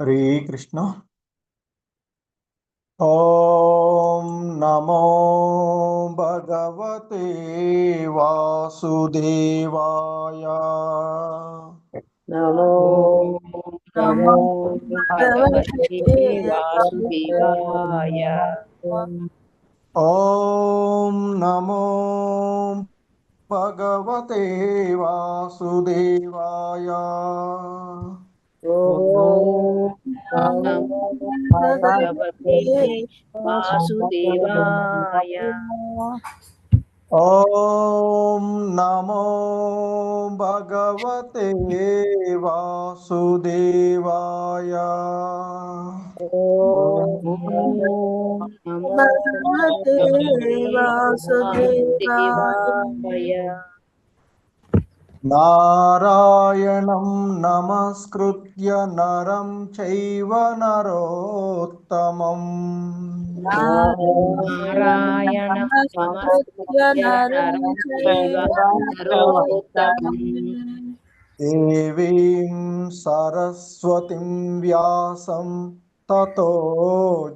हरे कृष्ण। ओम नमो भगवते वासुदेवाय। नमो नमो भगवते वासुदेवाय। ओम नमो भगवते वासुदेवाय। ओम नमो भगवते वासुदेवाय। ओम नमो भगवते वासुदेवाय। ओम नमो भगवते वासुदेवाय। नारायणं नमस्कृत्य नरं चैव नरोत्तमम्। नारायणं नमस्कृत्य नरं चैव नरोत्तमम्। देवीं सरस्वतीं व्यासं ततो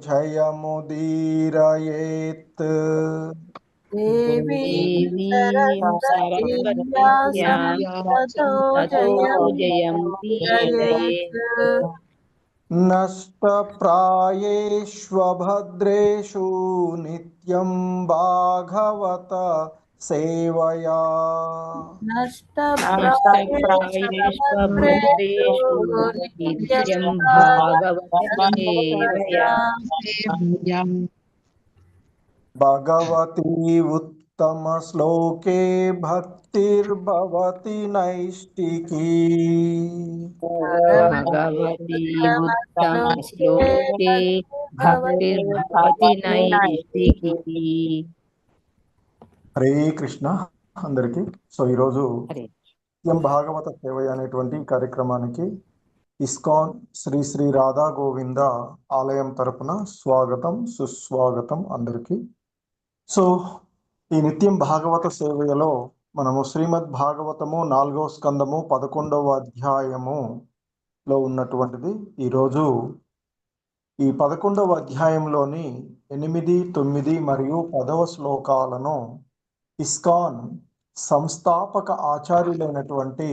जयमुदीरयेत्। देवीं सरस्वतीं व्यासं ततो जयमुदीरयेत्। नष्टप्रायेष्वभद्रेषु नित्यं भागवत सेवया। नष्टप्रायेष्वभद्रेषु नित्यं भागवतसेवया। भगवती उत्तमश्लोके भक्तिर्भवति नैष्टिकी। भगवती उत्तमश्लोके भक्तिर्भवति नैष्टिकी। హరే కృష్ణ అందరికి. సో ఈరోజు హరే నిత్యం భాగవత సేవయ అనేటువంటి కార్యక్రమానికి ఇస్కాన్ శ్రీ శ్రీ రాధా గోవింద ఆలయం తరపున స్వాగతం సుస్వాగతం అందరికీ. సో ఈ నిత్యం భాగవత సేవయలో మనము శ్రీమద్ భాగవతము 4వ స్కందము 11వ అధ్యాయములో ఉన్నటువంటిది. ఈరోజు ఈ 11వ అధ్యాయంలోని 8, 9 మరియు 10వ శ్లోకాలను ఇస్కాన్ సంస్థాపక ఆచార్యులైనటువంటి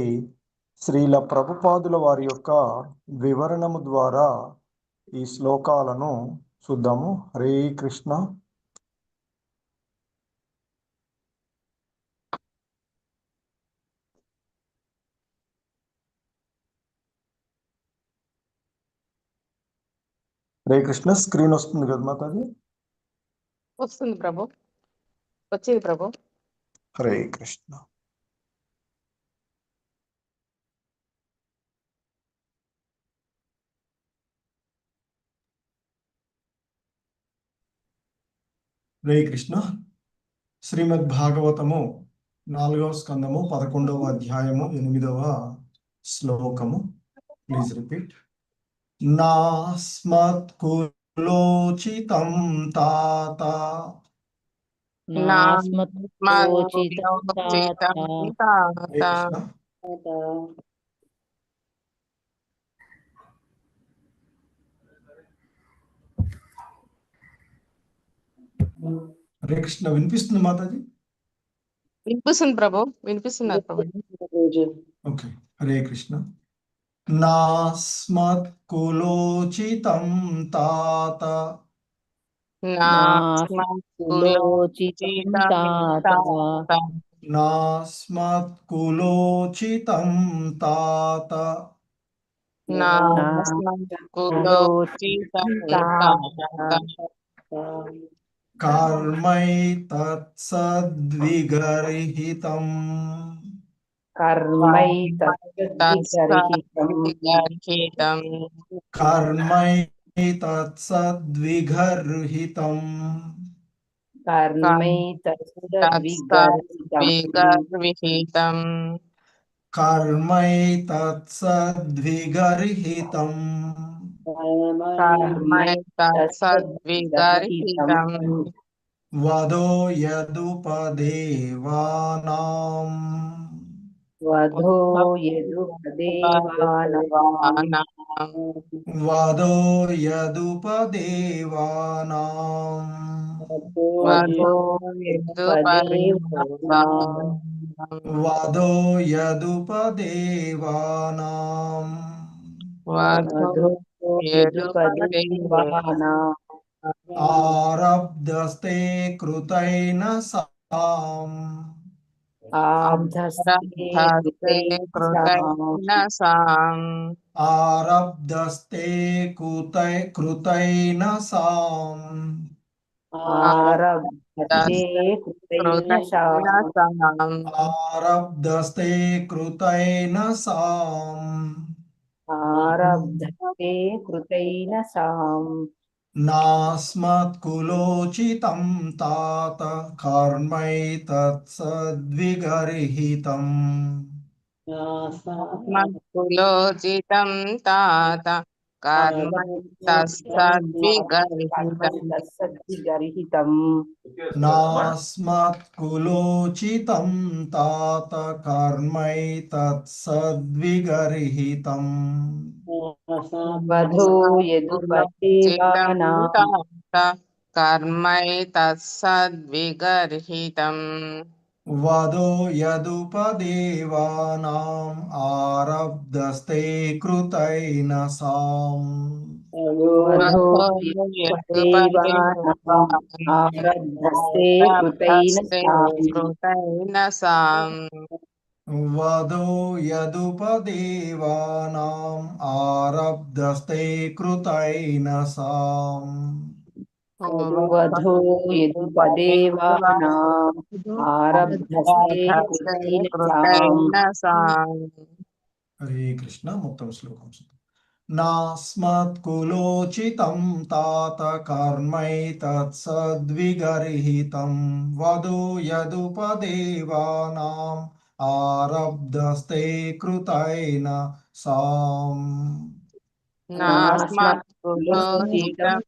శ్రీల ప్రభుపాదుల వారి యొక్క వివరణము ద్వారా ఈ శ్లోకాలను చూద్దాము. హరే కృష్ణ. హరే కృష్ణ. స్క్రీన్ వస్తుంది కదా మాతాజీ? వస్తుంది ప్రభు, వచ్చింది ప్రభు. హరే కృష్ణ. హరే కృష్ణ. శ్రీమద్ భాగవతము 4వ స్కందము 11వ అధ్యాయము 8వ శ్లోకము. Please repeat. నాస్మత్కులోచితం తాత నాస్మత్కోచితం తాత. హరే కృష్ణ. హరే కృష్ణ. వినిపిస్తుంది మాతాజీ? వినిపిస్తుంది ప్రభు, వినిపిస్తున్నారు ప్రభు. ఓకే. హరే కృష్ణ. నాస్మత్కులోచితం తాత నాస్మత్కులోచితం తాత. నాస్మత్కులోచితం తాత నాస్మత్కులోచితం తాత. కర్మైతత్సద్విగర్హితం కర్మైతద్విగర్హితం. కర్మైతత్సద్విగర్హితం కర్మైతద్విగర్హితం. కర్మైతత్సద్విగర్హితం కర్మైతద్విగర్హితం. వదో యదుపదేవానాం వధో యదుపదేవానాం వదో యదుపదేవానాం వధో యదుపదేవానాం వదో యదుపదేవానాం వధో యదుపదేవానాం ఆరబ్ధస్తే కృతైన సాం ఆబ్ధస్తే కృతైన సాం ఆరబ్ధస్తే కృతైన సాం ఆరబ్ధస్తే కృతైన సాం ఆరబ్ధస్తే కృతైన సాం ఆరబ్ధస్తే కృతైన సాం నాస్మత్కులోచితం తాత కర్మైతత్సద్విగర్హితం మత్కులోచితం తాత కర్మ తస్సద్విగర్హితం నాస్మత్కులోచితం తాత కర్మైతత్సద్విగర్హితం వధో యదుపదేవానాం కర్మైతత్సద్విగర్హితం వదో యదుపదేవానాం ఆరబ్ధస్తే కృతైన సాం వధో యదుపదేవానాం ఆరబ్ధస్తే కృతైన సాం కృతైన సాం వదో యదుపదేవానాం ఆరబ్ధస్తే కృతైన సాం వధో యదుపదేవానాం ఆరబ్ధస్తే కృతైన సాం హరే కృష్ణ. మొత్తం శ్లోకం నాస్మత్కులోచితం తాత కర్మైతత్సద్విగర్హితం వదో యదుపదేవానాం ఆరబ్ధస్తే కృతైన సాం నాస్మత్కులోచితం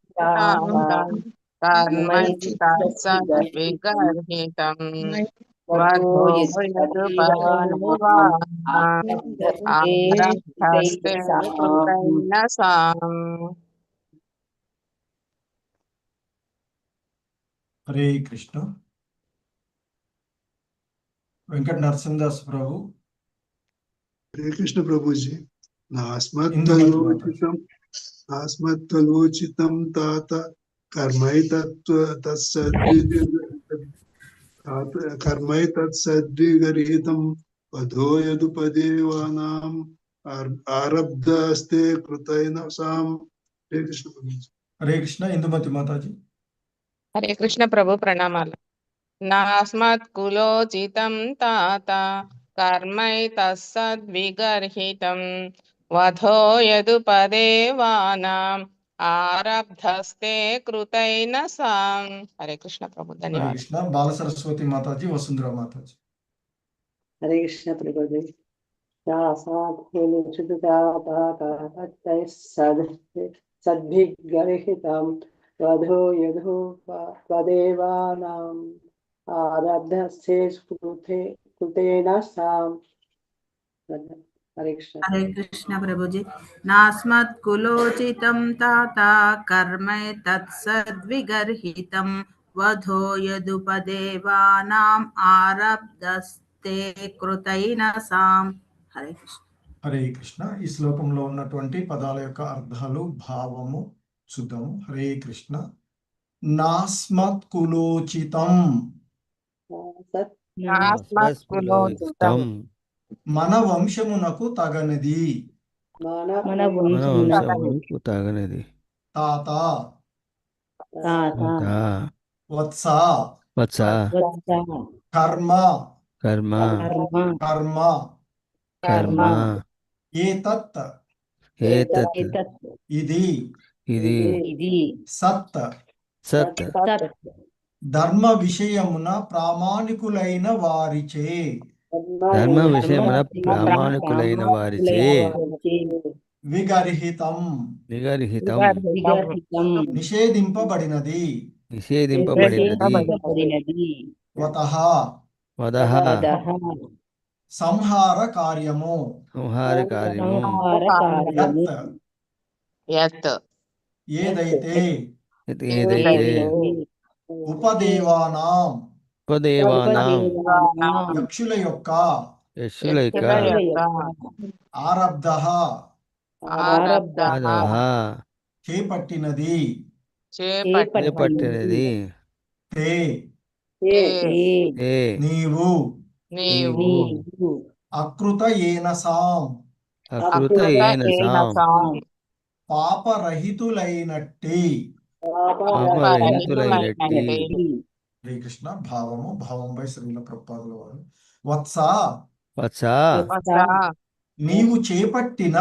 కర్మైతత్సద్విగర్హితం వధో యదుపదేవానాం ఆరబ్ధస్తే కృతైన సాం. హరే కృష్ణ. వెంకట నరసింహదాస్ ప్రభు. హరే కృష్ణ ప్రభుజీ. ఇందుమతి నాస్మత్వలోచితం తాత కర్మైతత్సద్విగర్హితం వధో యదుపదేవానాం ఆరబ్ధస్తే కృతైన సాం. హరే కృష్ణ ప్రభుజీ. హరే కృష్ణ. ఇందుమతి మాతాజీ. హరే కృష్ణ ప్రభు ప్రణామాలు. నాస్మత్కులోచితం తాత కర్మైతత్సద్విగర్హితం వధో యదుపదేవానాం ఆరబ్ధస్తే కృతైన సాం. హరే కృష్ణ ప్రభు. హరే ధన్యవాదాలు. కృష్ణ. బాల సరస్వతి మాతాజీ, వసుంధర మాతాజీ. హరే కృష్ణ ప్రభుజీ. సద్భిగర్హితం వధో యదుపదేవానాం ఆరబ్ధస్తే కృతైన సాం. హరే కృష్ణ. హరే కృష్ణ ప్రభుజీ. నాస్మత్కులోచితం తాత కర్మైతత్సద్విగర్హితం వధో యదుపదేవానాం ఆరబ్ధస్తే కృతైన సాం. హరే కృష్ణ. హరే కృష్ణ. ఈ శ్లోకంలో ఉన్నటువంటి పదాల యొక్క అర్థాలు, భావము చూద్దాము. హరే కృష్ణ. నాస్మత్కులోచితం నాస్మత్కులోచితం మన వంశమునకు తగనిది. మన వంశమునకు తగనిది. తాత వత్స వత్స కర్మ కర్మ కర్మ కర్మ ఏతత్ ఏతత్ ఇది ఇది సత్ సత్ ధర్మ విషయమున ప్రామాణికులైన వారిచే ధర్మ విషయమున ప్రామాణికులైన వారిచే విగర్హితం విగర్హితం నిషేధింపబడినది. నిషేధింపబడినది. వతః వదః సంహార కార్యము. సంహార కార్యము. యత్ యత్ ఏదైతే ఏదైతే ఉపదేవానాం ఉపదేవానాం యక్షుల యొక్క యక్షుల యొక్క ఆరబ్ధః అధః చేపట్టినది చేపట్టినది తే ఏ నీవు నీవు అకృత ఏనసాం అకృత ఏనసాం పాపరహితులైనట్టి. పాపరహితులైనట్టి. హరే కృష్ణ. భావము భావంపై శ్రీల ప్రభుపాదుల వారు. వత్స వత్స నీవు చేపట్టిన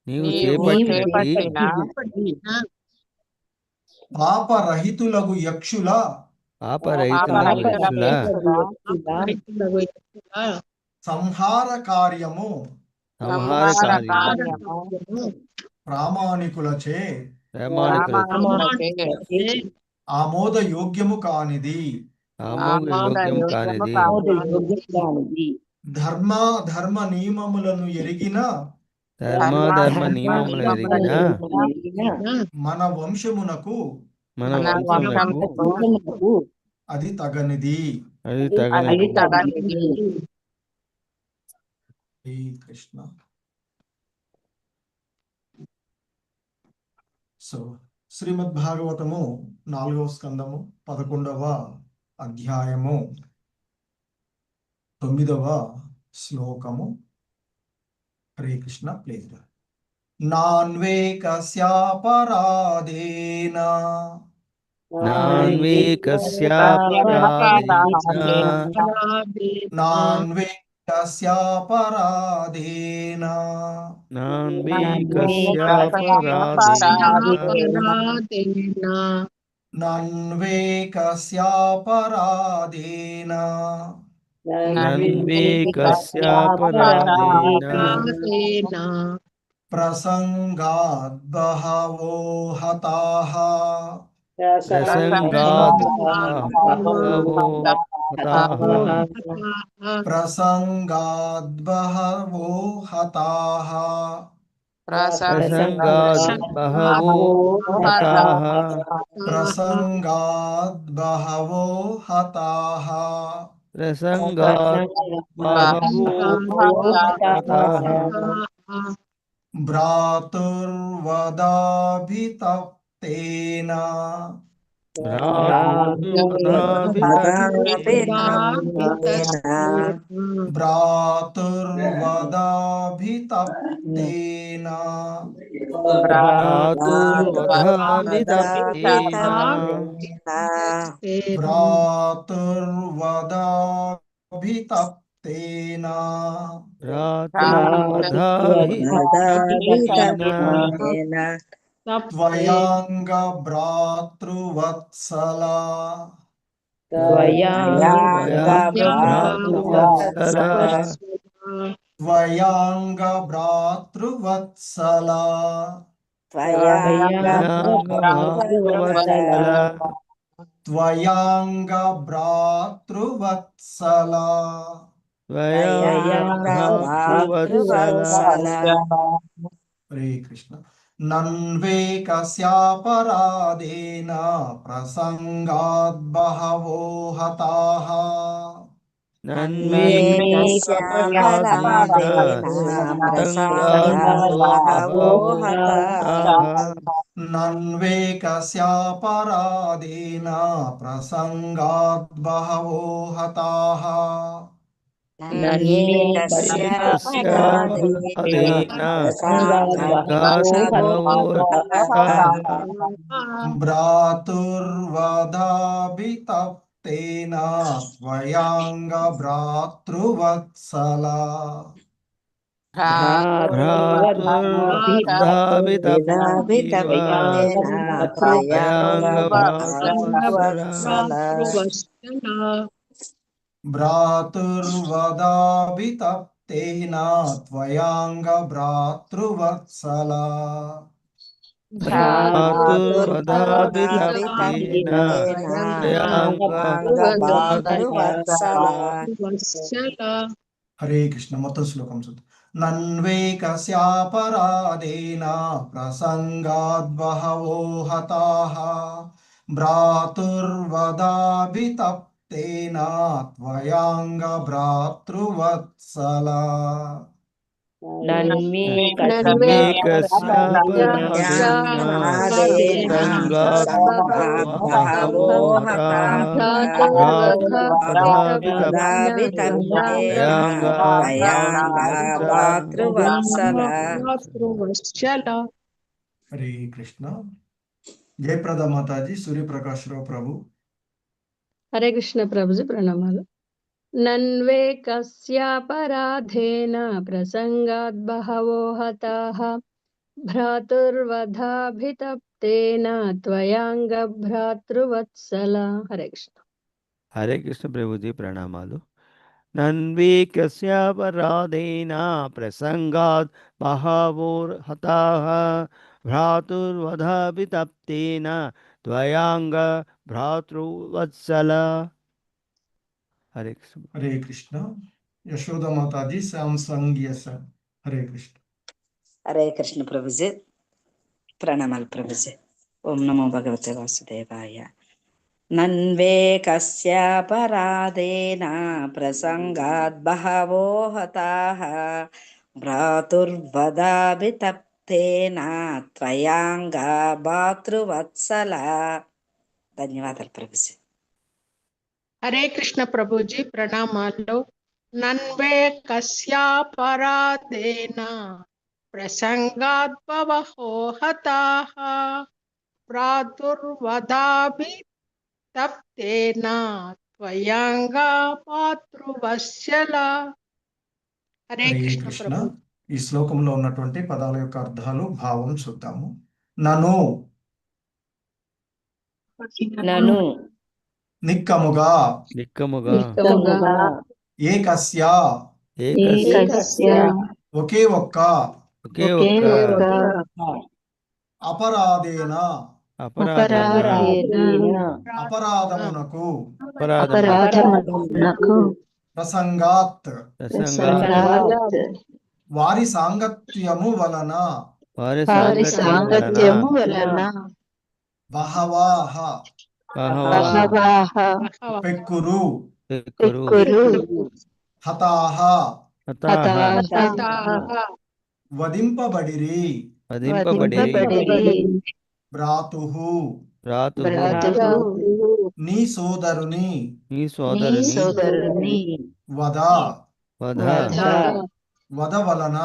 నీవు చేపట్టినట్టి పాపరహితులగు యక్షుల పాపరహితులకు యక్షుల సంహార కార్యము సంహార కార్యము ప్రామాణికులచే ప్రామాణికులచే ఆమోదయోగ్యము కానిది. ఆమోదయోగ్యం కానిది. ధర్మ నియమములను ఎరిగిన ధర్మ నియమములు ఎరిగిన మన వంశమునకు మన వంశమునకు అది తగనిది. అది తగనిది. హరే కృష్ణ. సో శ్రీమద్ భాగవతము 4వ స్కందము 11వ అధ్యాయము 9వ శ్లోకము. హరే కృష్ణ. ప్లీజ్. నాన్వేకస్యాపరాధేన నాన్వేకస్యాపరాధేన నన్వేకస్యాపరాధేన ప్రసంగాద్ బహవో హతాః ప్రసంగాద్ బహవో హతాః ప్రసంగాద్ బహవో హతాః భ్రాతుర్వదాభితప్తేన భ్రాతుర్వదాభితప్తేన భ్రాతుర్వదాభితప్తేన త్వయాంగ భ్రాతృవత్సల త్వయాంగ భ్రాతృవత్సల త్వయాంగ భ్రాతృవత్సల హరే కృష్ణ. నన్వేకస్యాపరాధేన ప్రసంగాద్ బహవో హతాః నన్వేకస్యాపరాధేన ప్రసంగాద్ బహవో హతాః భ్రాతుర్వదాభితప్తేన త్వయాంగ భ్రాతృవత్సల భ్రాతుర్వదాభితప్తేన త్వయాంగ భ్రాతృవత్సల హరే కృష్ణ మొత్తం శ్లోకం చూద్దాం. నన్వేకస్యాపరాధేన ప్రసంగాద్బహవో హతాః భ్రాతుర్వదాభితప్తేన త్వయాంగ భ్రాతృవత్సల. హరే కృష్ణ. జయప్రద మాతాజీ, సూర్యప్రకాశ్రావు ప్రభు. హరే కృష్ణ ప్రభుజీ, ప్రణామాలు. నన్వేకస్యాపరాధేన ప్రసంగాద్ బహవో హతాః భ్రాతుర్వధాభితప్తేన త్వయాంగ భ్రాతృవత్సల. హరే కృష్ణ. హరే కృష్ణ ప్రభుజీ, ప్రణామాలు. నన్వేకస్యాపరాధేన ప్రసంగాద్ బహవో హతాః భ్రాతుర్వధాభితప్తేన త్వయాంగ భ్రాతృవత్సల. హరే కృష్ణ. హరే కృష్ణ. యశోద మాతాజీ, శాంసంగ్ ఎస్. హరే కృష్ణ. హరే కృష్ణ ప్రభుజీ, ప్రణామాలు ప్రభుజీ. ఓం నమో భగవతే వాసుదేవాయ. నన్వేకస్యాపరాధేన ప్రసంగాద్ బహవో హతాః భ్రాతుర్వదాభితప్తేన త్వయాంగ భ్రాతృవత్సల. ధన్యవాదాలు ప్రభుజీ. హరే కృష్ణ ప్రభుజీ, ప్రణామాలు. నన్వేకస్యాపరాధేన ప్రసంగాద్బహవో హతాః భ్రాతుర్వదాభితప్తేన త్వయాంగ భ్రాతృవత్సల. హరే హరే కృష్ణ కృష్ణ. ప్రభు. ఈ శ్లోకంలో ఉన్నటువంటి పదాల యొక్క అర్థాలు, భావం చూద్దాము. నను నను నిక్కముగా, నిక్కముగా, ఏకస్య ఏకస్య ఒకే ఒక్క, ఒకే ఒక్క అపరాధేన అపరాధమున అపరాధమునకు, అపరాధమునకు ప్రసంగాత్ ప్రసంగాత్ వారి సాంగత్యము వలన, వారి సాంగత్యము వలన బహవాహ బహవః పెక్కురు, పెక్కురు హతాహ హతాః వధింపబడిరి, వధింపబడిరి భ్రాతుః భ్రాతుః నీ సోదరుని, నీ సోదరుని వద వద వలన,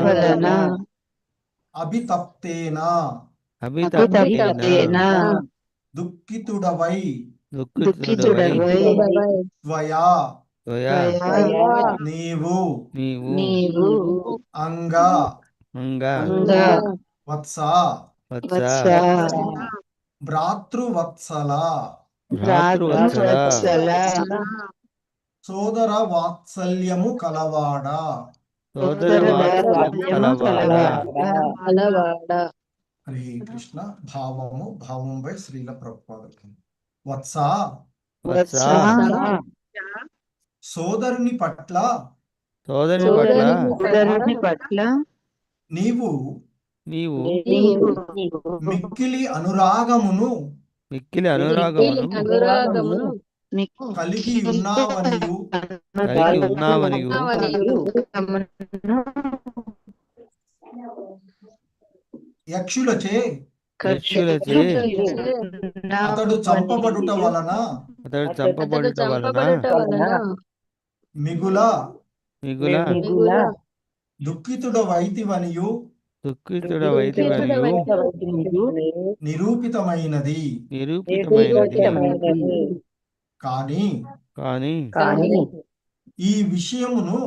వలన అభితప్తేన అభితప్తేన దుఃఖితుడవై, దుఃఖితుడవై త్వయా నీవు అంగ వత్స భ్రాతృవత్సల సోదర వాత్సల్యము కలవాడా. హరే కృష్ణ. భావము, భావంపై శ్రీల ప్రభుపాదులు. వత్స సోదరుని పట్ల నీవు మిక్కిలి అనురాగమును కలిగి ఉన్నావనియు యక్షులచే అతడు చంపబడుట వలన మిగుల దుఃఖితుడవైతివనియు నిరూపితమైనది. కానీ ఈ విషయమును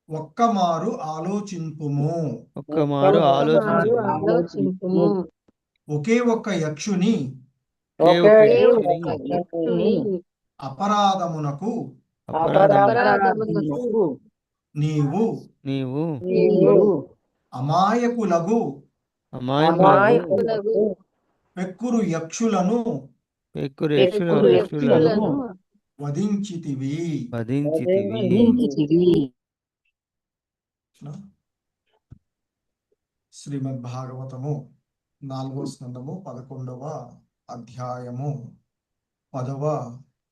ఒక్కమారు ఆలోచింపుము. ఒకే ఒక్క యక్షుని అపరాధమునకు నీవు అమాయకులగు పెక్కురు యక్షులను వధించితివి. వధించితివి. శ్రీమద్ భాగవతము 4వ స్కందము 11వ అధ్యాయము 10వ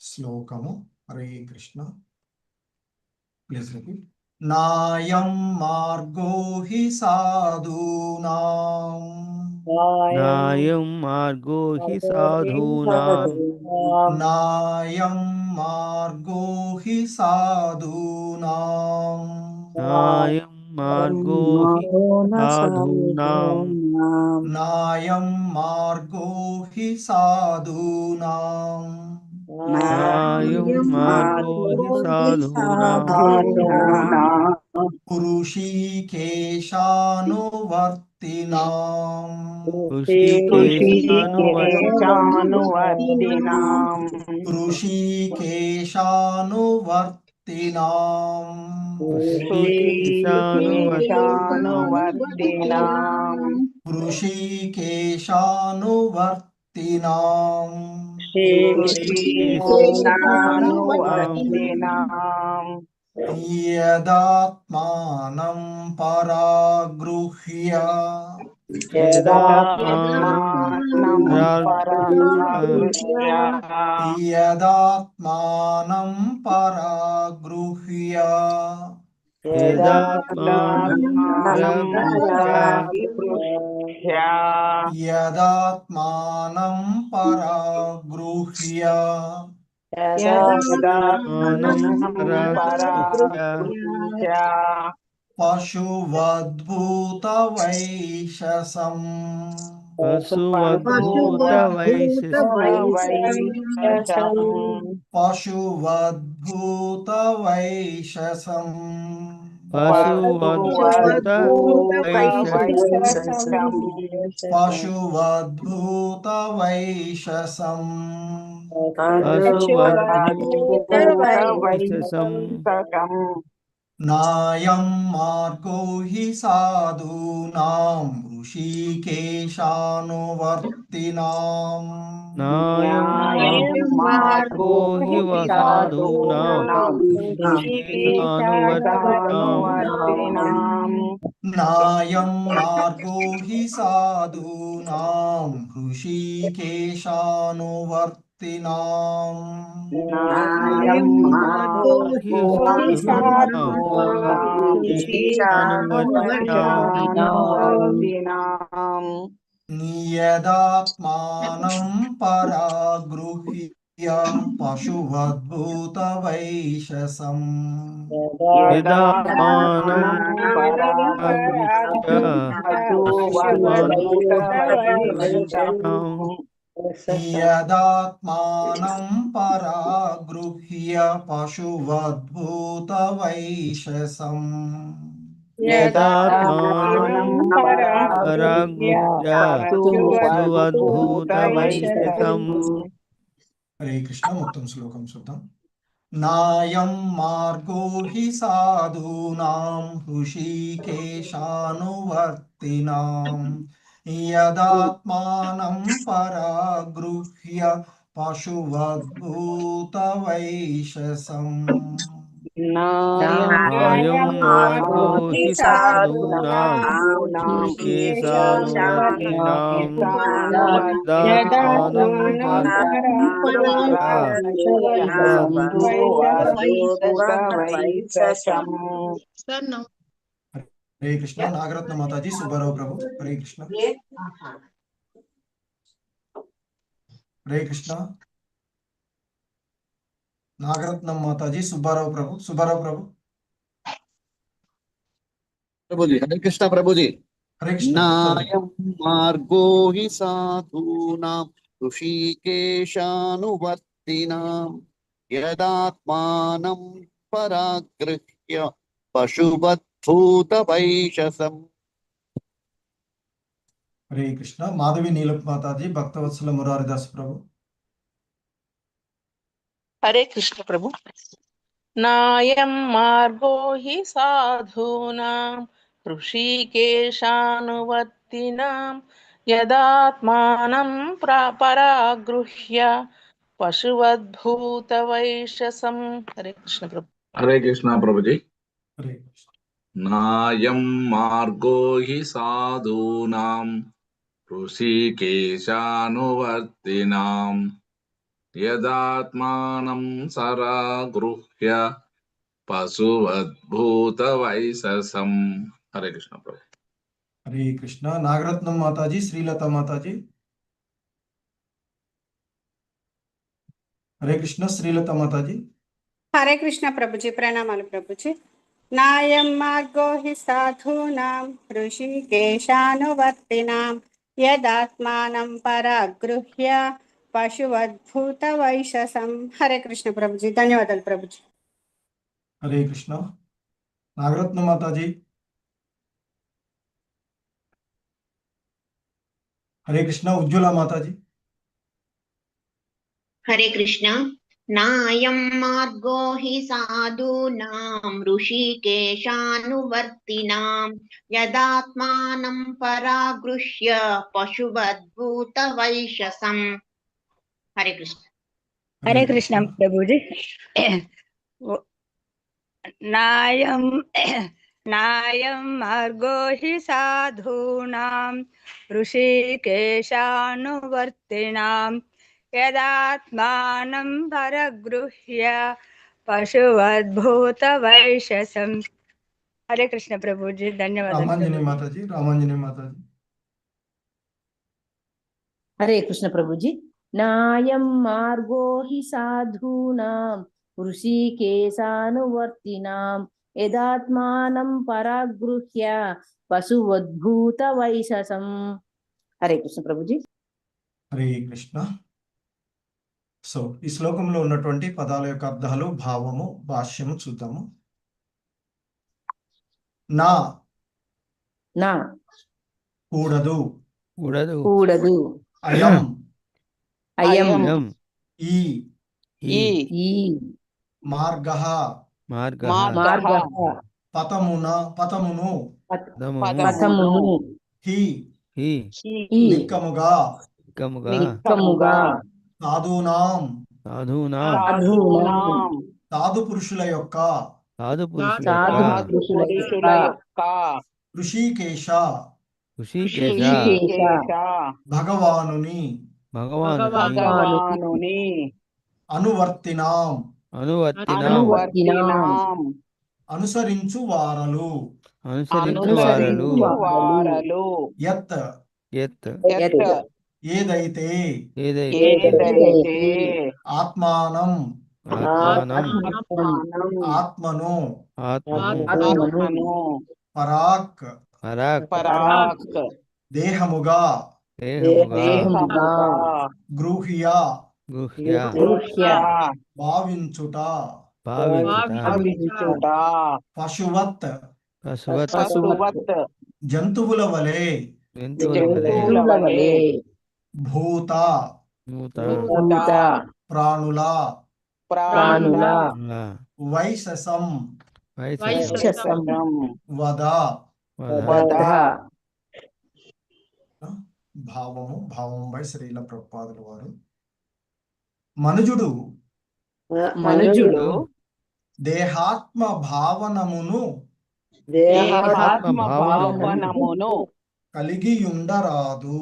శ్లోకము. హరే కృష్ణ. Please repeat. నాయం మార్గో హి సాధూనాం. నాయం మార్గో హి సాధూనాం. నాయం మార్గో హి సాధూనాం. నాయం మార్గో హి సాధూనాం. నాయం మార్గో హి సాధూనాం. నాయం మార్గో హి సాధూనాం. ఋషికేశానువర్తినాం. ఋషికేశానువర్తినాం. ఋషికేశానువర్తినాం. ఋషికేశానువర్తినాం. ఋషికేశానువర్తినాం. ఋషికేశానువర్తినాం. యదాత్మానం పరాగృహ్య. యదాత్మానం పరాగృహ్య. యదాత్మానం పరాగృహ్య. యదాత్మానం పరాగృహ్య. యదాత్మానం పరాగృహ్య. యదాత్మానం పరాగృహ్య. పశువద్భూత వైశసం. పశువద్భూత వైశసం. పశువద్భూత వైశసం. పశువద్భూత వైశసం. పశువద్భూత వైశసం. పశువద్భూత వైశసం. నాయం మార్గో హి సాధూనాం ఋషికేశానువర్తినాం. నాయం మార్గో హి సాధూనాం ఋషికేశానువర్తినాం. నాయం మార్గో హి సాధూనాం ఋషికేశానువర్తినాం. నాయం మార్గో హి సాధూనాం ఋషికేశానువర్తినాం. యదాత్మానం పరాగృహ్య పశువద్భూత వైశసం. యదాత్మానం పరాగృహ్య పశువద్భూత వైశసం. యదాత్మానం పరాగృహ్య పశువద్భూత వైశసం. యదాత్మానం పరాగృహ్య పశువద్భూత వైశసం. హరే కృష్ణ. మొత్తం శ్లోకం చూద్దాం. నాయం మార్గో హి సాధూనాం ఋషికేశానువర్తినాం. యదాత్మానం పరాగృహ్య పశువద్భూత వైశసం. నాయం మార్గో హి సాధూనాం ఋషికేశానువర్తినాం. యదాత్మానం హరే కృష్ణ. నాగరత్న మాతాజీ, సుబ్బారావు ప్రభు. హరే కృష్ణ. హరే కృష్ణ. నాగరత్నం మాతాజీ, సుబ్బారావు ప్రభు. సుబ్బారావు ప్రభు. ప్రభుజీ. హరే కృష్ణ ప్రభుజీ. హరే కృష్ణ. నాయం మార్గో హి సాధూనాం ఋషికేశానువర్తినాం. యదాత్మానం పరాగృహ్య పశువద్భూత వైశసం. హరే కృష్ణ. మాధవి నీలప్ మాతాజీ, భక్తవత్సల మురారిదాస్ ప్రభు. హరే కృష్ణ ప్రభు. నాయం మార్గో హి సాధూనాం ఋషికేశానువర్తినాం. యదాత్మానం పరాగృహ్య పశువద్భూతవైషసం. హరే కృష్ణ ప్రభు. హరే కృష్ణ ప్రభుజీ. హరే కృష్ణ. నాయం మార్గో హి సాధూనాం ఋషికేశానువర్తినాం యదాత్మానం సరాగృహ్య పశువద్భూతవైససం. హరే కృష్ణ ప్రభు. హరే కృష్ణ. నాగరత్నం మాతాజీ, శ్రీలత మాతాజీ. హరే కృష్ణ. శ్రీలత మాతాజీ. హరే కృష్ణ ప్రభుజీ. ప్రణామాలు ప్రభుజీ. నాయం మార్గో హి సాధూనాం ఋషికేశానువర్తినాం యదాత్మానం పరాగృహ్య పశువద్భూత వైశసం. హరే కృష్ణ ప్రభుజీ. ధన్యవాదాలు ప్రభుజీ. హరే కృష్ణ. నాగరత్న మాతాజీ. హరే కృష్ణ. ఉజ్వల మాతాజీ. హరే కృష్ణ. నాయం మార్గో హి సాధూనాం ఋషికేశానువర్తినాం యదాత్మానం పరాగృహ్య పశువద్భూత వైశసం. హరే కృష్ణ. హరే కృష్ణ ప్రభుజీ. నాయం మార్గో హి సాధూనాం ఋషికేశానువర్తినాం యదాత్మానం పరగృహ్య పశువద్భూత వైశసం. హరే కృష్ణ ప్రభుజీ. ధన్యవాదాలు. రామాంజని మాతాజీ. రామాంజని మాతాజీ. హరే కృష్ణ ప్రభుజీ. నాయం మార్గో హి సాధూనాం ఋషికేశానువర్తినాం యదాత్మానం పరాగృహ్య పశువద్భూత వైశసం. హరే కృష్ణ ప్రభుజీ. హరే కృష్ణ. సో ఈ శ్లోకంలో ఉన్నటువంటి పదాల యొక్క అర్థాలు, భావము, భాష్యము చూద్దాము. నా నా కూడదు. కూడదు. కూడదు. అయం అయం ఈ ఈ మార్గః మార్గః పతమును పథమును హి నిక్కముగా సాధూనాం సాధు పురుషుల యొక్క ఋషికేశ భగవానుని అనువర్తినాం అనుసరించు వారలు యత్ ఏదైతే ఆత్మానం ఆత్మను పరాక్ దేహముగా గృహ్య భావించుట పశువత్ జంతువుల వలె భూత ప్రాణుల వైశసం వద. భావము బై శ్రీల ప్రభుపాదుల వారు. మనుజుడు దేహాత్మ భావనమును కలిగి ఉండరాదు.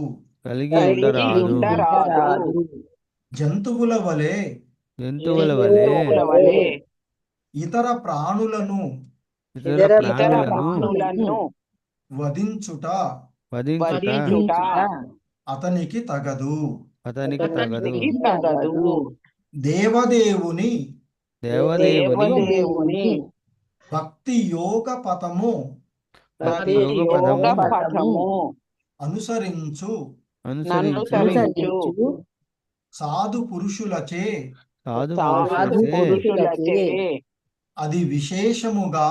జంతువుల వలె ఇతర ప్రాణులను వధించుట అతనికి తగదు. దేవదేవుని భక్తి యోగ పథము అనుసరించు సాధు పురుషులచే అది విశేషముగా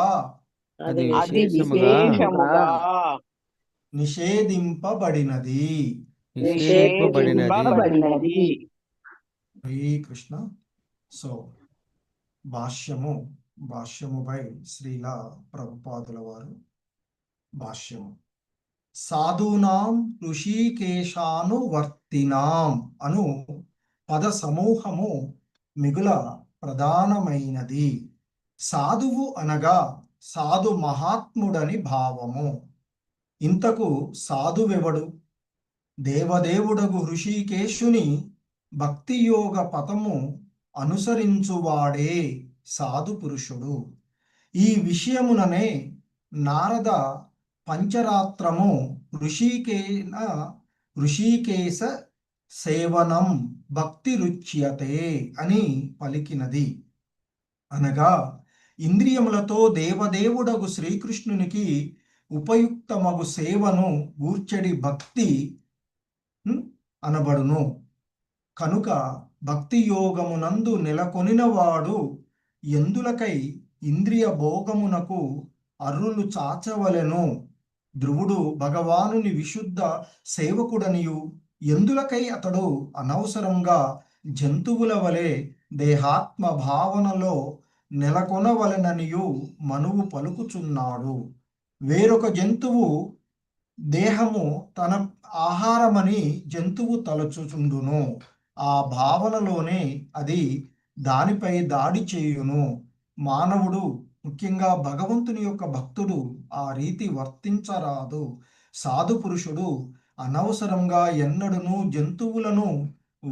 నిషేధింపబడినది. హరే కృష్ణ. సో భాష్యము బై శ్రీల ప్రభుపాదుల వారు. భాష్యము. సాధూనాం ఋషికేశానువర్తినాం అను పద సమూహము మిగుల ప్రధానమైనది. సాధువు అనగా సాధు మహాత్ముడని భావము. ఇంతకు సాధువెవడు? దేవదేవుడగు హృషికేశుని భక్తియోగ పథము అనుసరించువాడే సాధు పురుషుడు. ఈ విషయముననే నారద పంచరాత్రము ఋషికేశ సేవనం భక్తి రుచ్యతే అని పలికినది. అనగా ఇంద్రియములతో దేవదేవుడగు శ్రీకృష్ణునికి ఉపయుక్తమగు సేవను గూర్చడి భక్తి అనబడును. కనుక భక్తి యోగమునందు నెలకొనినవాడు ఎందులకై ఇంద్రియ భోగమునకు అర్రులు చాచవలెను. ధ్రువుడు భగవానుని విశుద్ధ సేవకుడనియు ఎందులకై అతడు అనవసరంగా జంతువుల వలె దేహాత్మ భావనలో నెలకొనవలెననియు మనువు పలుకుచున్నాడు. వేరొక జంతువు దేహము తన ఆహారమని జంతువు తలచుచుండును. ఆ భావనలోనే అది దానిపై దాడి చేయును. మానవుడు, ముఖ్యంగా భగవంతుని యొక్క భక్తుడు ఆ రీతి వర్తించరాదు. సాధు పురుషుడు అనవసరంగా ఎన్నడూను జంతువులను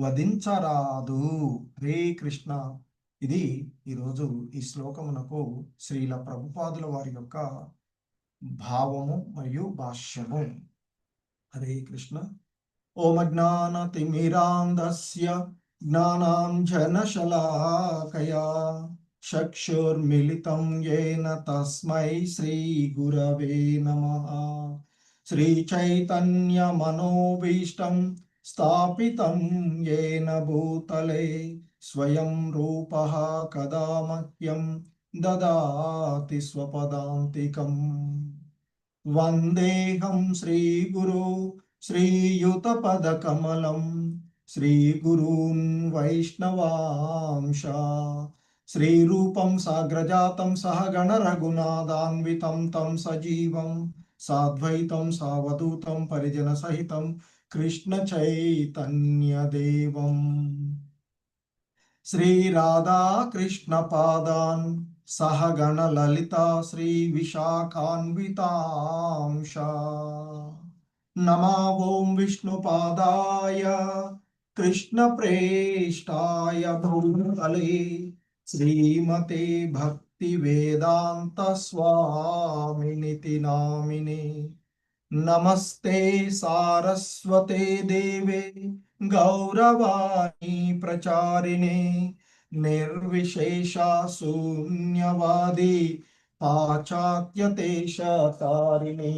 వధించరాదు. హరే కృష్ణ. ఇది ఈరోజు ఈ శ్లోకమునకు శ్రీల ప్రభుపాదుల వారి యొక్క భావము మరియు భాష్యము. హరే కృష్ణ. ఓం అజ్ఞానతిమిరాంధస్య జ్ఞానాంజనశలాకయా చక్షుర్మిలితం యేన తస్మై శ్రీ గురవే నమః. శ్రీచైతన్యమనోభీష్టం స్థాపితం యేన భూతలే స్వయం రూపః కదా మహ్యం దదాతి స్వపదాంతికం. వందేహం శ్రీగురు శ్రీయుతపదకమలం శ్రీగురూన్ వైష్ణవాంశ. శ్రీరూపం సాగ్రజాతం సహగణ రఘునాథాన్వితం తం సజీవం సాద్వైతం సావధూతం పరిజన సహితం కృష్ణ చైతన్యదేవం. శ్రీ రాధా కృష్ణ పాదాన్ సహగణ లలితా శ్రీ విశాఖాన్వితాంశ. నమో ఓం విష్ణుపాదాయ కృష్ణ ప్రేష్టాయ భూతలే శ్రీమతే భక్తి వేదాంత స్వామినితి నామినే. నమస్తే సారస్వతే దేవే గౌరవాణి ప్రచారిణే నిర్విశేష శూన్యవాది పాశ్చాత్యదేశతారిణే.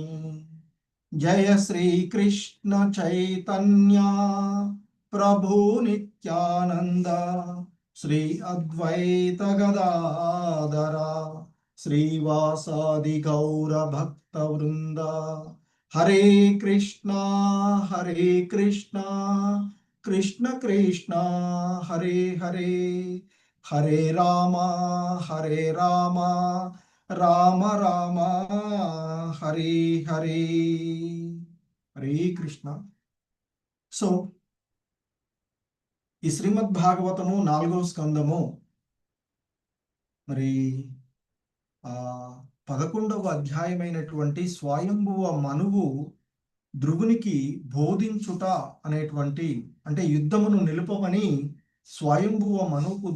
జయ శ్రీ కృష్ణ చైతన్య ప్రభు నిత్యానంద శ్రీ అద్వైత గదాధర శ్రీవాసాది గౌర భక్త వృంద. హరే కృష్ణ కృష్ణ కృష్ణ హరే హరే, హరే రామ రామ రామ హరే హరే. హరే కృష్ణ. సో ఈ శ్రీమద్ భాగవతము 4వ స్కందము మరి 11వ అధ్యాయమైనటువంటి స్వయంభువ మనువు ధ్రువునికి బోధించుట అనేటువంటి, అంటే యుద్ధమును నిలుపమని స్వయంభువ మనువు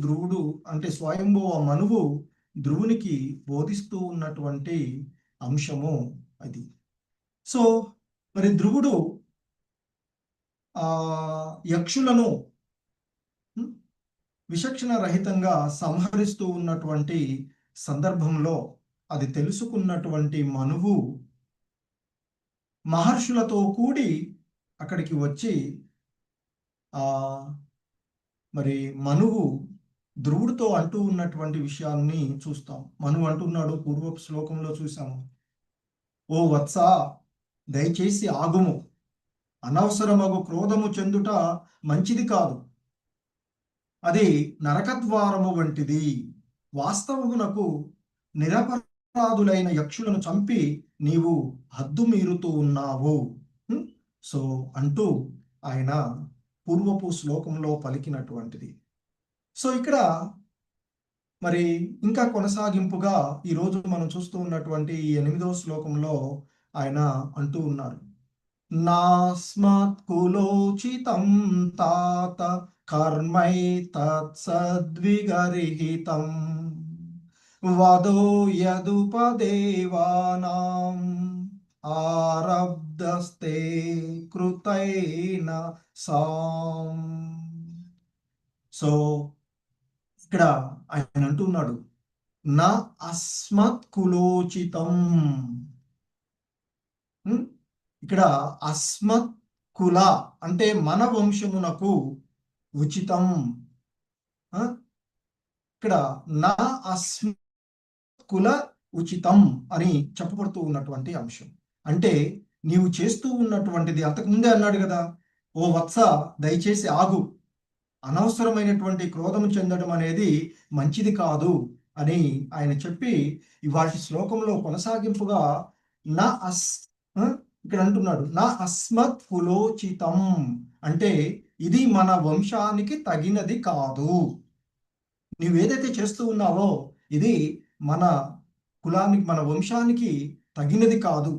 ధ్రువునికి బోధిస్తూ ఉన్నటువంటి అంశము అది. సో మరి ధ్రువుడు యక్షులను విచక్షణ రహితంగా సంహరిస్తూ ఉన్నటువంటి సందర్భంలో అది తెలుసుకున్నటువంటి మనువు మహర్షులతో కూడి అక్కడికి వచ్చి మరి మనువు ధ్రువుడితో అంటూ ఉన్నటువంటి విషయాన్ని చూస్తాం. మనువు అంటున్నాడు, పూర్వపు శ్లోకంలో చూసాము, ఓ వత్స, దయచేసి ఆగుము. అనవసరమగు క్రోధము చెందుట మంచిది కాదు. అది నరకద్వారము వంటిది. వాస్తవమునకు నిరపరాధులైన యక్షులను చంపి నీవు హద్దు మీరుతూ ఉన్నావు. సో అంటూ ఆయన పూర్వపు శ్లోకంలో పలికినటువంటిది. సో ఇక్కడ మరి ఇంకా కొనసాగింపుగా ఈరోజు మనం చూస్తూ ఉన్నటువంటి ఈ 8వ శ్లోకంలో ఆయన అంటూ ఉన్నారు, నాస్మత్ కులోచితం తాత కర్మై తత్సద్విగర్హితం వదో యదుపదేవానాం ఆరబ్ధస్తే కృతైన సాం. సో ఇక్కడ ఆయన అంటున్నాడు, నా అస్మత్ కులోచితం. ఇక్కడ అస్మత్ కుల అంటే మన వంశమునకు ఉచితం. ఇక్కడ నా అస్మత్ కుల ఉచితం అని చెప్పబడుతూ ఉన్నటువంటి అంశం. అంటే నీవు చేస్తూ ఉన్నటువంటిది అంతకుముందే అన్నాడు కదా, ఓ వత్స దయచేసి ఆగు, అనవసరమైనటువంటి క్రోధం చెందడం అనేది మంచిది కాదు అని ఆయన చెప్పి ఇవాటి శ్లోకంలో కొనసాగింపుగా నా ఇక్కడ అంటున్నాడు, నా అస్మత్ కులోచితం అంటే ఇది మన వంశానికి తగినది కాదు. నువ్వేదైతే చేస్తూ ఉన్నావో ఇది మన కులానికి, మన వంశానికి తగినది కాదు.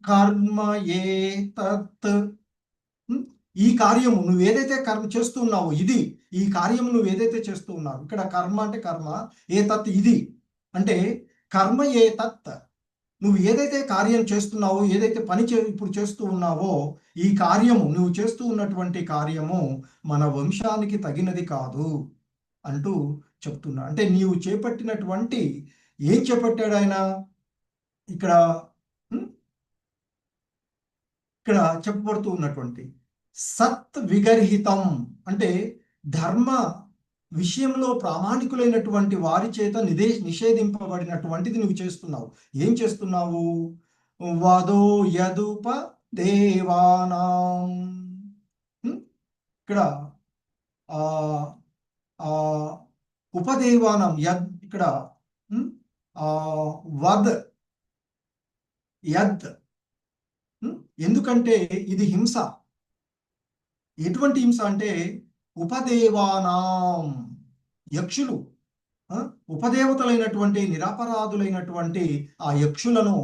కర్మ ఏ తత్, ఈ కార్యము నువ్వేదైతే కర్మ చేస్తూ ఉన్నావో ఇది, ఈ కార్యము నువ్వేదైతే చేస్తూ ఉన్నావు, ఇక్కడ కర్మ అంటే కర్మ, ఏ తత్ ఇది అంటే కర్మ ఏ తత్, నువ్వు ఏదైతే కార్యం చేస్తున్నావో, ఏదైతే పని ఇప్పుడు చేస్తూ ఉన్నావో ఈ కార్యము, నువ్వు చేస్తూ ఉన్నటువంటి కార్యము మన వంశానికి తగినది కాదు అంటూ చెప్తున్నా. అంటే నీవు చేపట్టినటువంటి, ఏం చేపట్టాడు ఆయన ఇక్కడ చెప్పబడుతూ ఉన్నటువంటి సత్ విగర్హితం అంటే ధర్మ విషయంలో ప్రామాణికులైనటువంటి వారి చేత నిషేధింపబడినటువంటిది నువ్వు చేస్తున్నావు. ఏం చేస్తున్నావు? వదో యదుప దేవానాం. ఇక్కడ ఉపదేవానం యద్, ఇక్కడ వద్ యద్. ఎందుకంటే ఇది హింస. ఎటువంటి హింస అంటే ఉపదేవానాం, యక్షులు, ఉపదేవతలైనటువంటి నిరపరాధులైనటువంటి ఆ యక్షులను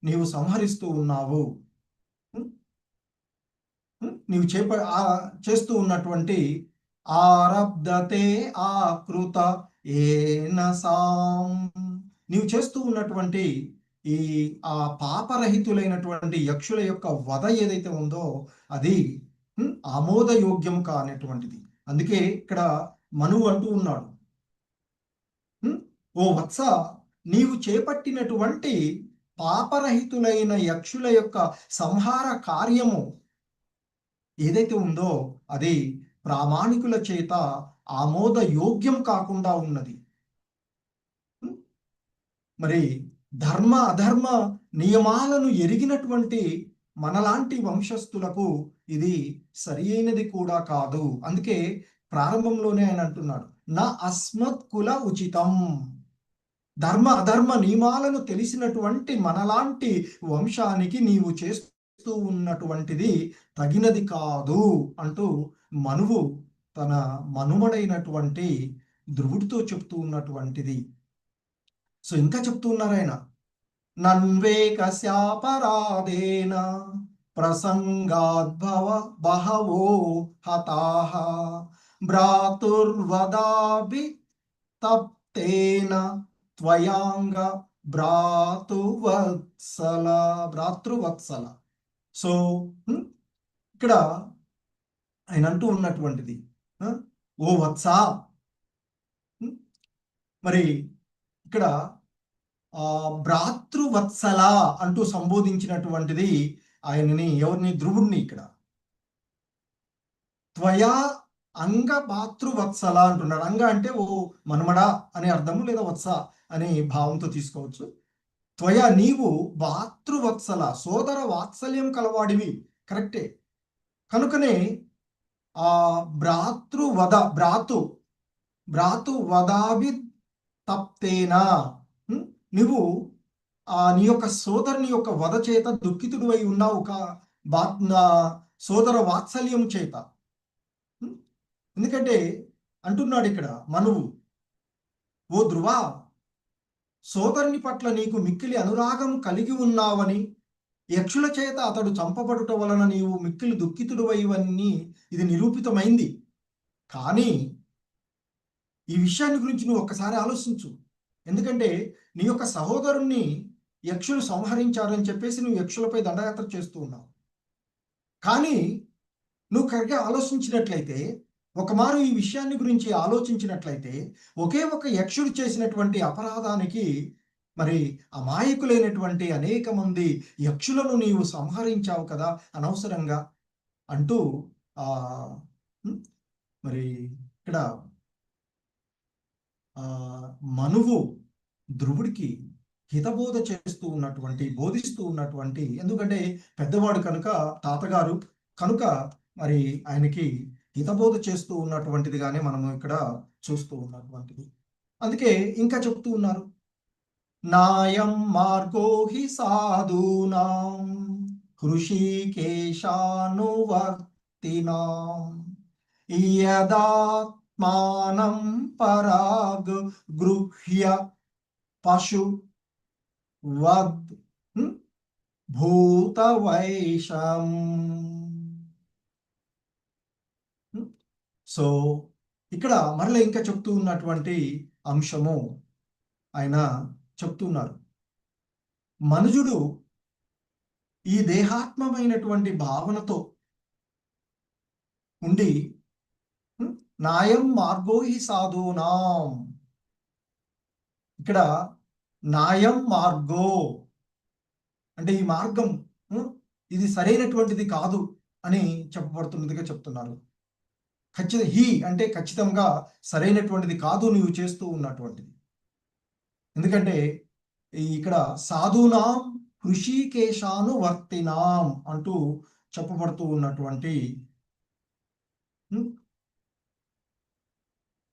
నీవు సంహరిస్తూ ఉన్నావు. నీవు చేస్తూ ఉన్నటువంటి ఆరబ్ధతే ఆకృత ఏన సాం, నీవు చేస్తూ ఉన్నటువంటి ఈ ఆ పాపరహితులైనటువంటి యక్షుల యొక్క వధ ఏదైతే ఉందో అది ఆమోదయోగ్యం కానటువంటిది. అందుకే ఇక్కడ మనువు అంటూ ఉన్నాడు, ఓ వత్స, నీవు చేపట్టినటువంటి పాపరహితులైన యక్షుల యొక్క సంహార కార్యము ఏదైతే ఉందో అది ప్రామాణికుల చేత ఆమోదయోగ్యం కాకుండా ఉన్నది. మరి ధర్మ అధర్మ నియమాలను ఎరిగినటువంటి మనలాంటి వంశస్థులకు ఇది సరి అయినది కూడా కాదు. అందుకే ప్రారంభంలోనే ఆయన అంటున్నాడు, నా అస్మత్ కుల ఉచితం. ధర్మ అధర్మ నియమాలను తెలిసినటువంటి మనలాంటి వంశానికి నీవు చేస్తూ ఉన్నటువంటిది తగినది కాదు అంటూ మనువు తన మనుమడైనటువంటి ధ్రువుడితో చెప్తూ ఉన్నటువంటిది. సో ఇంకా చెప్తూ ఉన్నారు ఆయన, నన్వేకస్యాపరాధేన ప్రసంగాద్భవ బహవో హతాః భ్రాతుర్వదాభి తప్తేన త్వయాంగ భ్రాతృవత్సల. సో ఇక్కడ ఆయన అంటూ ఉన్నటువంటిది, ఓ వత్స, మరి ఇక్కడ భ్రాతృవత్సల అంటూ సంబోధించినటువంటిది ఆయనని, ఎవరిని? ధ్రువుడిని. ఇక్కడ త్వయా అంగ భాతృవత్సల అంటున్నాడు. అంగ అంటే ఓ మనమడా అనే అర్థము, లేదా వత్స అనే భావంతో తీసుకోవచ్చు. త్వయ నీవు భాతృవత్సల, సోదర వాత్సల్యం కలవాడివి, కరెక్టే. కనుకనే ఆ భ్రాతృవదాభి తప్తేనా, నువ్వు నీ యొక్క సోదరుని యొక్క వధ చేత దుఃఖితుడు అయి ఉన్నావు సోదర వాత్సల్యం చేత. ఎందుకంటే అంటున్నాడు ఇక్కడ మనువు, ఓ ధ్రువ, సోదరుని పట్ల నీకు మిక్కిలి అనురాగం కలిగి ఉన్నావని, యక్షుల చేత అతడు చంపబడుట వలన నీవు మిక్కిలి దుఃఖితుడు అయివన్నీ ఇది నిరూపితమైంది. కానీ ఈ విషయాన్ని గురించి నువ్వు ఒక్కసారి ఆలోచించు. ఎందుకంటే నీ యొక్క సహోదరుణ్ణి యక్షులు సంహరించారని చెప్పేసి నువ్వు యక్షులపై దండయాత్ర చేస్తూ ఉన్నావు. కానీ నువ్వు కరెక్ట్గా ఆలోచించినట్లయితే, ఒకమారు ఈ విషయాన్ని గురించి ఆలోచించినట్లయితే, ఒకే ఒక యక్షుడు చేసినటువంటి అపరాధానికి మరి అమాయకులైనటువంటి అనేక మంది యక్షులను నీవు సంహరించావు కదా అనవసరంగా అంటూ మరి ఇక్కడ మనువు ధ్రువుడికి హితబోధ చేస్తూ ఉన్నటువంటి, బోధిస్తూ ఉన్నటువంటి, ఎందుకంటే పెద్దవాడు కనుక, తాతగారు కనుక మరి ఆయనకి హితబోధ చేస్తూ ఉన్నటువంటిదిగానే మనము ఇక్కడ చూస్తూ ఉన్నటువంటిది. అందుకే ఇంకా చెప్తూ ఉన్నారు, నాయం మార్గో హి సాధూనాం హృషీకేశానువర్తినాం యదాత్మానం పరాగ్ గృహ్య పశు వద్ భూతవైషం. సో ఇక్కడ మరలా ఇంకా చెప్తూ ఉన్నటువంటి అంశము ఆయన చెప్తున్నారు, మనుజుడు ఈ దేహాత్మమైనటువంటి భావనతో ఉండి నాయం మార్గో హి సాధూనాం, ఇక్కడ నాయం మార్గో అంటే ఈ మార్గం ఇది సరైనటువంటిది కాదు అని చెప్పబడుతున్నదిగా చెప్తున్నారు. హి అంటే ఖచ్చితంగా సరైనటువంటిది కాదు నీవు చేస్తూ ఉన్నటువంటిది. ఎందుకంటే ఇక్కడ సాధూనాం హృషీకేశాను వర్తినాం అంటూ చెప్పబడుతూ ఉన్నటువంటి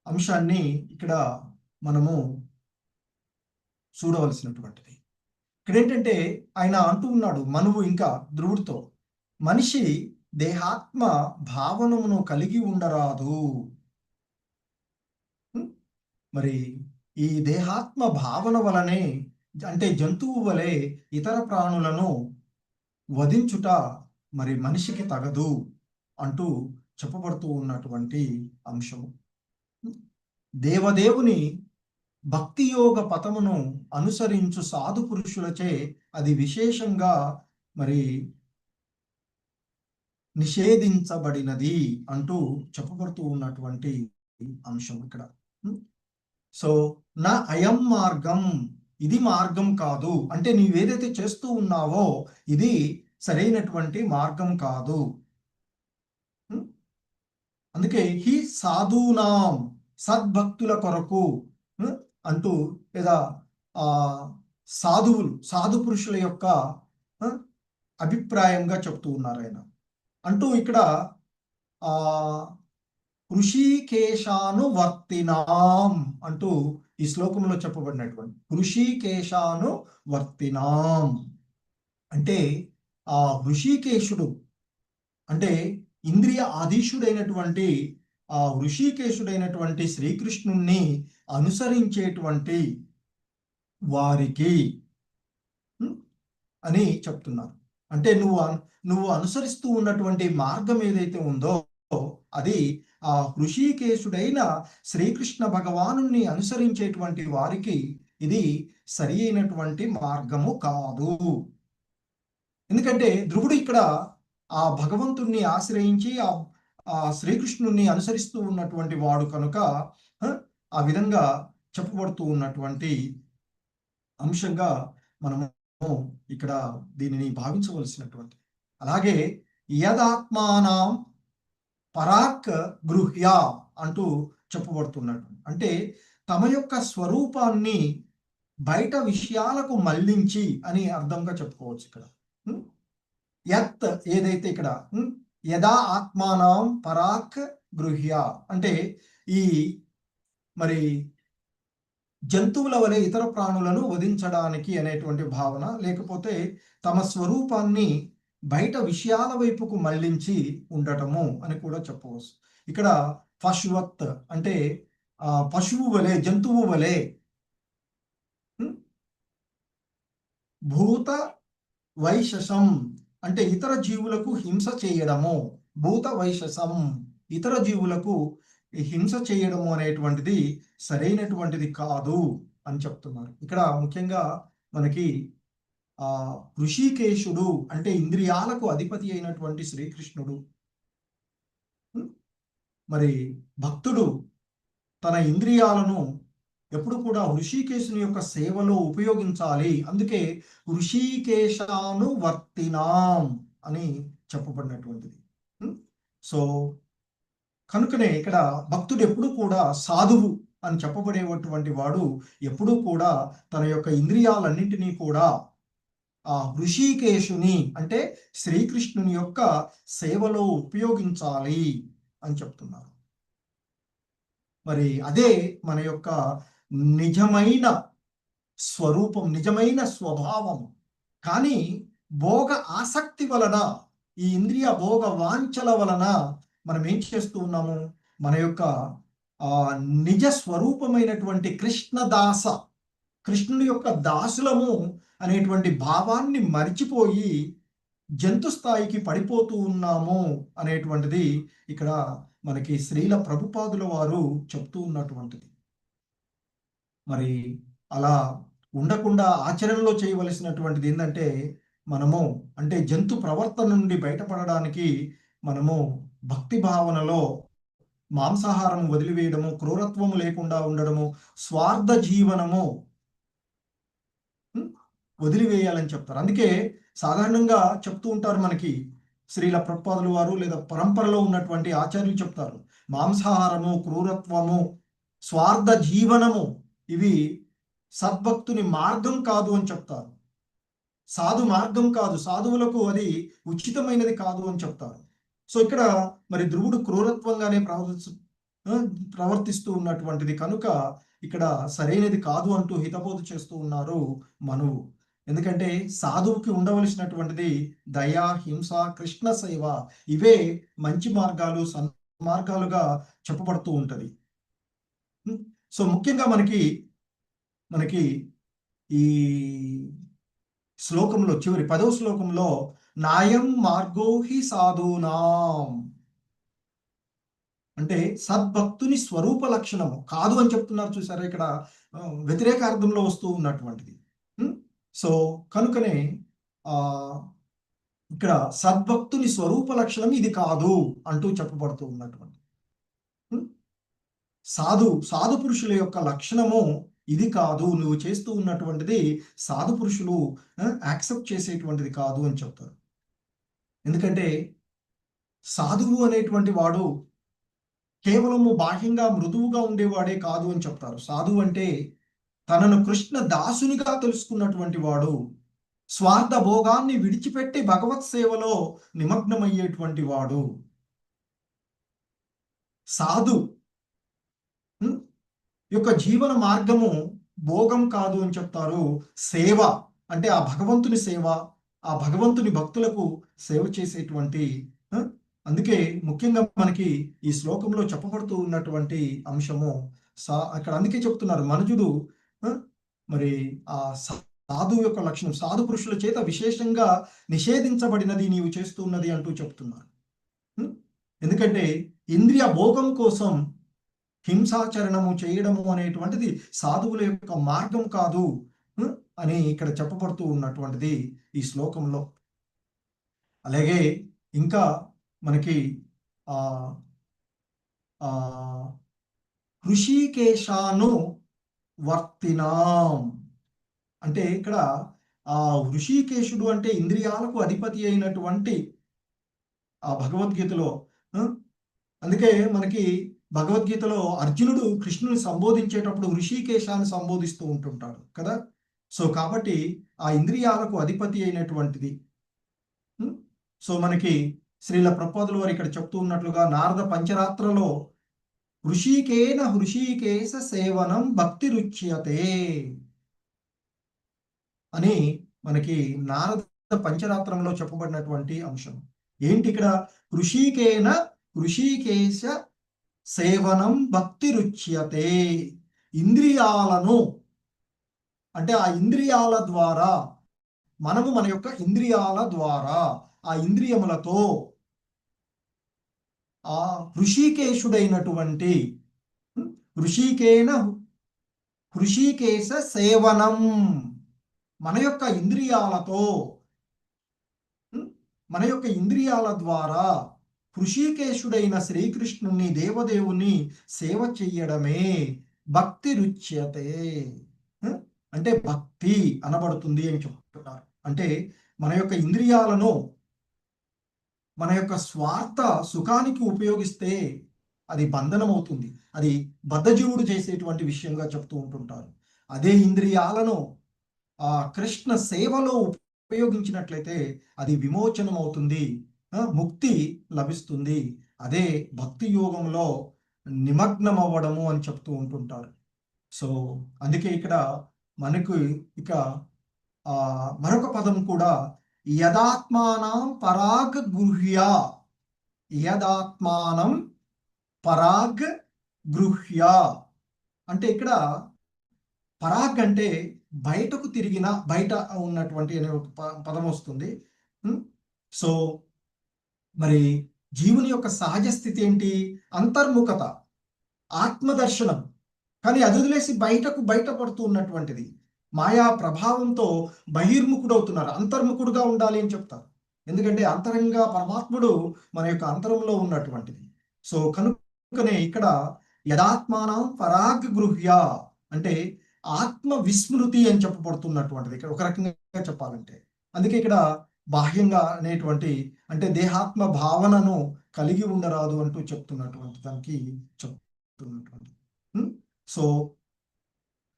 అంశాన్ని ఇక్కడ మనము చూడవలసినటువంటిది. ఇక్కడ ఏంటంటే ఆయన అంటూ ఉన్నాడు మనువు ఇంకా ధ్రువుడితో, మనిషి దేహాత్మ భావనమును కలిగి ఉండరాదు. మరి ఈ దేహాత్మ భావన వలనే, అంటే జంతువు వలె ఇతర ప్రాణులను వధించుట మరి మనిషికి తగదు అంటూ చెప్పబడుతూ ఉన్నటువంటి అంశము. దేవదేవుని భక్తి యోగ పథమును అనుసరించు సాధు పురుషులచే అది విశేషంగా మరి నిషేధించబడినది అంటూ చెప్పబడుతూ ఉన్నటువంటి అంశం ఇక్కడ. సో నా అయం మార్గం, ఇది మార్గం కాదు, అంటే నీవేదైతే చేస్తూ ఉన్నావో ఇది సరైనటువంటి మార్గం కాదు. అందుకే హి సాధూనాం, సద్భక్తుల కొరకు అంటూ, లేదా సాధు పురుషుల యొక్క అభిప్రాయంగా చెప్తూ ఉన్నారు ఆయన. అంటూ ఇక్కడ హృషీకేశాను వర్తినాం అంటూ ఈ శ్లోకంలో చెప్పబడినటువంటి హృషీకేశాను వర్తినాం అంటే ఆ హృషీకేశుడు అంటే ఇంద్రియ ఆధీశుడైనటువంటి ఆ హృషీకేశుడైనటువంటి శ్రీకృష్ణుణ్ణి అనుసరించేటువంటి వారికి అని చెప్తున్నారు. అంటే నువ్వు అనుసరిస్తూ ఉన్నటువంటి మార్గం ఏదైతే ఉందో అది ఆ హృషీకేశుడైన శ్రీకృష్ణ భగవానుని అనుసరించేటువంటి వారికి ఇది సరి అయినటువంటి మార్గము కాదు. ఎందుకంటే ధ్రువుడు ఇక్కడ ఆ భగవంతుణ్ణి ఆశ్రయించి ఆ శ్రీకృష్ణుణ్ణి అనుసరిస్తూ ఉన్నటువంటి వాడు కనుక ఆ విధంగా చెప్పబడుతూ ఉన్నటువంటి అంశంగా మనము ఇక్కడ దీనిని భావించవలసినటువంటి. అలాగే యదాత్మానం పరాక్ గృహ్య అంటూ చెప్పబడుతున్నట్టు, అంటే తమ యొక్క స్వరూపాన్ని బయట విషయాలకు మళ్లించి అని అర్థంగా చెప్పుకోవచ్చు. ఇక్కడ యత్ ఏదైతే ఇక్కడ యదా ఆత్మానం పరాక్ గృహ్య అంటే ఈ మరి జంతువుల వలె ఇతర ప్రాణులను వధించడానికి అనేటువంటి భావన, లేకపోతే తమ స్వరూపాన్ని బయట విషయాల వైపుకు మళ్లించి ఉండటము అని కూడా చెప్పవచ్చు. ఇక్కడ పశువత్ అంటే పశువు వలె, జంతువు వలె, భూత వైశసం అంటే ఇతర జీవులకు హింస చేయడము, భూత వైశసం ఇతర జీవులకు హింస చేయడము అనేటువంటిది సరైనటువంటిది కాదు అని చెప్తున్నారు. ఇక్కడ ముఖ్యంగా మనకి ఋషికేశుడు అంటే ఇంద్రియాలకు అధిపతి అయినటువంటి శ్రీకృష్ణుడు, మరి భక్తుడు తన ఇంద్రియాలను ఎప్పుడు కూడా ఋషికేశుని యొక్క సేవలో ఉపయోగించాలి. అందుకే ఋషికేశానువర్తినాం అని చెప్పబడినటువంటిది. సో కనుకనే ఇక్కడ భక్తుడు ఎప్పుడు కూడా సాధువు అని చెప్పబడేటువంటి వాడు ఎప్పుడూ కూడా తన యొక్క ఇంద్రియాలన్నింటినీ కూడా ఆ ఋషికేశుని అంటే శ్రీకృష్ణుని యొక్క సేవలో ఉపయోగించాలి అని చెప్తున్నారు. మరి అదే మన యొక్క నిజమైన స్వరూపం, నిజమైన స్వభావం. కానీ భోగ ఆసక్తి వలన, ఈ ఇంద్రియ భోగ వాంఛల వలన మనం ఏం చేస్తూ ఉన్నాము, మన యొక్క నిజ స్వరూపమైనటువంటి కృష్ణదాస, కృష్ణుని యొక్క దాసులము అనేటువంటి భావాన్ని మరిచిపోయి జంతు స్థాయికి పడిపోతూ ఉన్నాము అనేటువంటిది ఇక్కడ మనకి శ్రీల ప్రభుపాదుల వారు చెప్తూ ఉన్నటువంటిది. మరి అలా ఉండకుండా ఆచరణలో చేయవలసినటువంటిది ఏంటంటే, మనము అంటే జంతు ప్రవర్తన నుండి బయటపడడానికి మనము భక్తి భావనలో మాంసాహారం వదిలివేయడము, క్రూరత్వము లేకుండా ఉండడము, స్వార్థ జీవనము వదిలివేయాలని చెప్తారు. అందుకే సాధారణంగా చెప్తూ ఉంటారు మనకి శ్రీల ప్రభుపాదుల వారు లేదా పరంపరలో ఉన్నటువంటి ఆచార్యులు చెప్తారు, మాంసాహారము, క్రూరత్వము, స్వార్థ జీవనము ఇవి సద్భక్తుని మార్గం కాదు అని చెప్తారు. సాధు మార్గం కాదు, సాధువులకు అది ఉచితమైనది కాదు అని చెప్తారు. సో ఇక్కడ మరి ధ్రువుడు క్రూరత్వంగానే ప్రవర్తిస్తూ ఉన్నటువంటిది కనుక ఇక్కడ సరైనది కాదు అంటూ హితబోధ చేస్తూ ఉన్నారు మనువు. ఎందుకంటే సాధువుకి ఉండవలసినటువంటిది దయా, హింస, కృష్ణ సేవ, ఇవే మంచి మార్గాలు, సన్మార్గాలుగా చెప్పబడుతూ ఉంటది. సో ముఖ్యంగా మనకి ఈ శ్లోకంలో చివరి 10వ శ్లోకంలో నాయం మార్గో హి సాధూనాం అంటే సద్భక్తుని స్వరూప లక్షణము కాదు అని చెప్తున్నారు. చూసారా, ఇక్కడ వ్యతిరేక అర్థంలో వస్తూ ఉన్నటువంటిది. సో కనుకనే ఇక్కడ సద్భక్తుని స్వరూప లక్షణం ఇది కాదు అంటూ చెప్పబడుతూ ఉన్నటువంటి సాధు పురుషుల యొక్క లక్షణము ఇది కాదు, నువ్వు చేస్తూ ఉన్నటువంటిది సాధు పురుషులు యాక్సెప్ట్ చేసేటువంటిది కాదు అని చెప్తారు. ఎందుకంటే సాధువు అనేటువంటి వాడు కేవలము బాహ్యంగా మృదువుగా ఉండేవాడే కాదు అని చెప్తారు. సాధువు అంటే తనను కృష్ణ దాసునిగా తెలుసుకున్నటువంటి వాడు, స్వార్థ భోగాన్ని విడిచిపెట్టి భగవత్ సేవలో నిమగ్నమయ్యేటువంటి వాడు. సాధు యొక్క జీవన మార్గము భోగం కాదు అని చెప్తారు, సేవ అంటే ఆ భగవంతుని సేవ, ఆ భగవంతుని భక్తులకు సేవ చేసేటువంటి. అందుకే ముఖ్యంగా మనకి ఈ శ్లోకంలో చెప్పబడుతూ ఉన్నటువంటి అంశము అక్కడ అందుకే చెప్తున్నారు, మనుజుడు మరి ఆ సాధువు యొక్క లక్షణం సాధు పురుషుల చేత విశేషంగా నిషేధించబడినది నీవు చేస్తున్నది అంటూ చెప్తున్నారు. ఎందుకంటే ఇంద్రియ భోగం కోసం హింసాచరణము చేయడము అనేటువంటిది సాధువుల యొక్క మార్గం కాదు అని ఇక్కడ చెప్పబడుతూ ఉన్నటువంటిది ఈ శ్లోకంలో. అలాగే ఇంకా మనకి ఋషికేశాను వర్తినాం అంటే ఇక్కడ ఋషికేశుడు అంటే ఇంద్రియాలకు అధిపతి అయినటువంటి ఆ భగవద్గీతలో. అందుకే మనకి భగవద్గీతలో అర్జునుడు కృష్ణుని సంబోధించేటప్పుడు ఋషికేశాన్ని సంబోధిస్తూ ఉంటుంటాడు కదా. సో కాబట్టి ఆ ఇంద్రియాలకు అధిపతి అయినటువంటిది. సో మనకి శ్రీల ప్రభుపాదుల వారు ఇక్కడ చెప్తూ ఉన్నట్లుగా నారద పంచరాత్రలో హృషికేన హృషికేశ సేవనం భక్తి రుచ్యతే అని మనకి నారద పంచరాత్రంలో చెప్పబడినటువంటి అంశం. ఏంటి ఇక్కడ? హృషికేన హృషికేశ సేవనం భక్తి రుచ్యతే. ఇంద్రియాలను, అంటే ఆ ఇంద్రియాల ద్వారా మనము మన యొక్క ఇంద్రియాల ద్వారా ఆ ఇంద్రియములతో ఆ హృషికేశుడైనటువంటి హృషికేన హృషికేశ సేవనం, మన యొక్క ఇంద్రియాలతో మన యొక్క ఇంద్రియాల ద్వారా హృషికేశుడైన శ్రీకృష్ణుని దేవదేవుని సేవ చెయ్యడమే భక్తి రుచ్యతే. అంటే భక్తి అనబడుతుంది అని చెప్తున్నారు. అంటే మన యొక్క ఇంద్రియాలను మన యొక్క స్వార్థ సుఖానికి ఉపయోగిస్తే అది బంధనం అవుతుంది, అది బద్ధజీవుడు చేసేటువంటి విషయంగా చెప్తూ ఉంటుంటారు. అదే ఇంద్రియాలను ఆ కృష్ణ సేవలో ఉపయోగించినట్లయితే అది విమోచనం అవుతుంది, ముక్తి లభిస్తుంది. అదే భక్తి యోగంలో నిమగ్నం అవ్వడము అని చెప్తూ ఉంటుంటారు. సో అందుకే ఇక్కడ మనకు ఇక మరొక పదం కూడా యదాత్మానం పరాగ్ గృహ్య. యదాత్మానం పరాగ్ గృహ్య అంటే ఇక్కడ పరాగ్ అంటే బయటకు తిరిగిన, బయట ఉన్నటువంటి అనే ఒక పదం వస్తుంది. సో మరి జీవుని యొక్క సహజ స్థితి ఏంటి? అంతర్ముఖత, ఆత్మదర్శనం. కానీ అది వదిలేసి బయటపడుతూ ఉన్నటువంటిది మాయా ప్రభావంతో బహిర్ముఖుడవుతున్నారు. అంతర్ముఖుడుగా ఉండాలి అని చెప్తారు. ఎందుకంటే అంతరంగా పరమాత్ముడు మన యొక్క అంతరంలో ఉన్నటువంటిది. సో కనుకనే ఇక్కడ యదాత్మానం పరాగ్ గృహ్య అంటే ఆత్మ విస్మృతి అని చెప్పబడుతున్నటువంటిది ఇక్కడ ఒక రకంగా చెప్పాలంటే. అందుకే ఇక్కడ బాహ్యంగా అనేటువంటి అంటే దేహాత్మ భావనను కలిగి ఉండరాదు అంటూ చెప్తున్నటువంటి దానికి చెప్తున్నటువంటి. సో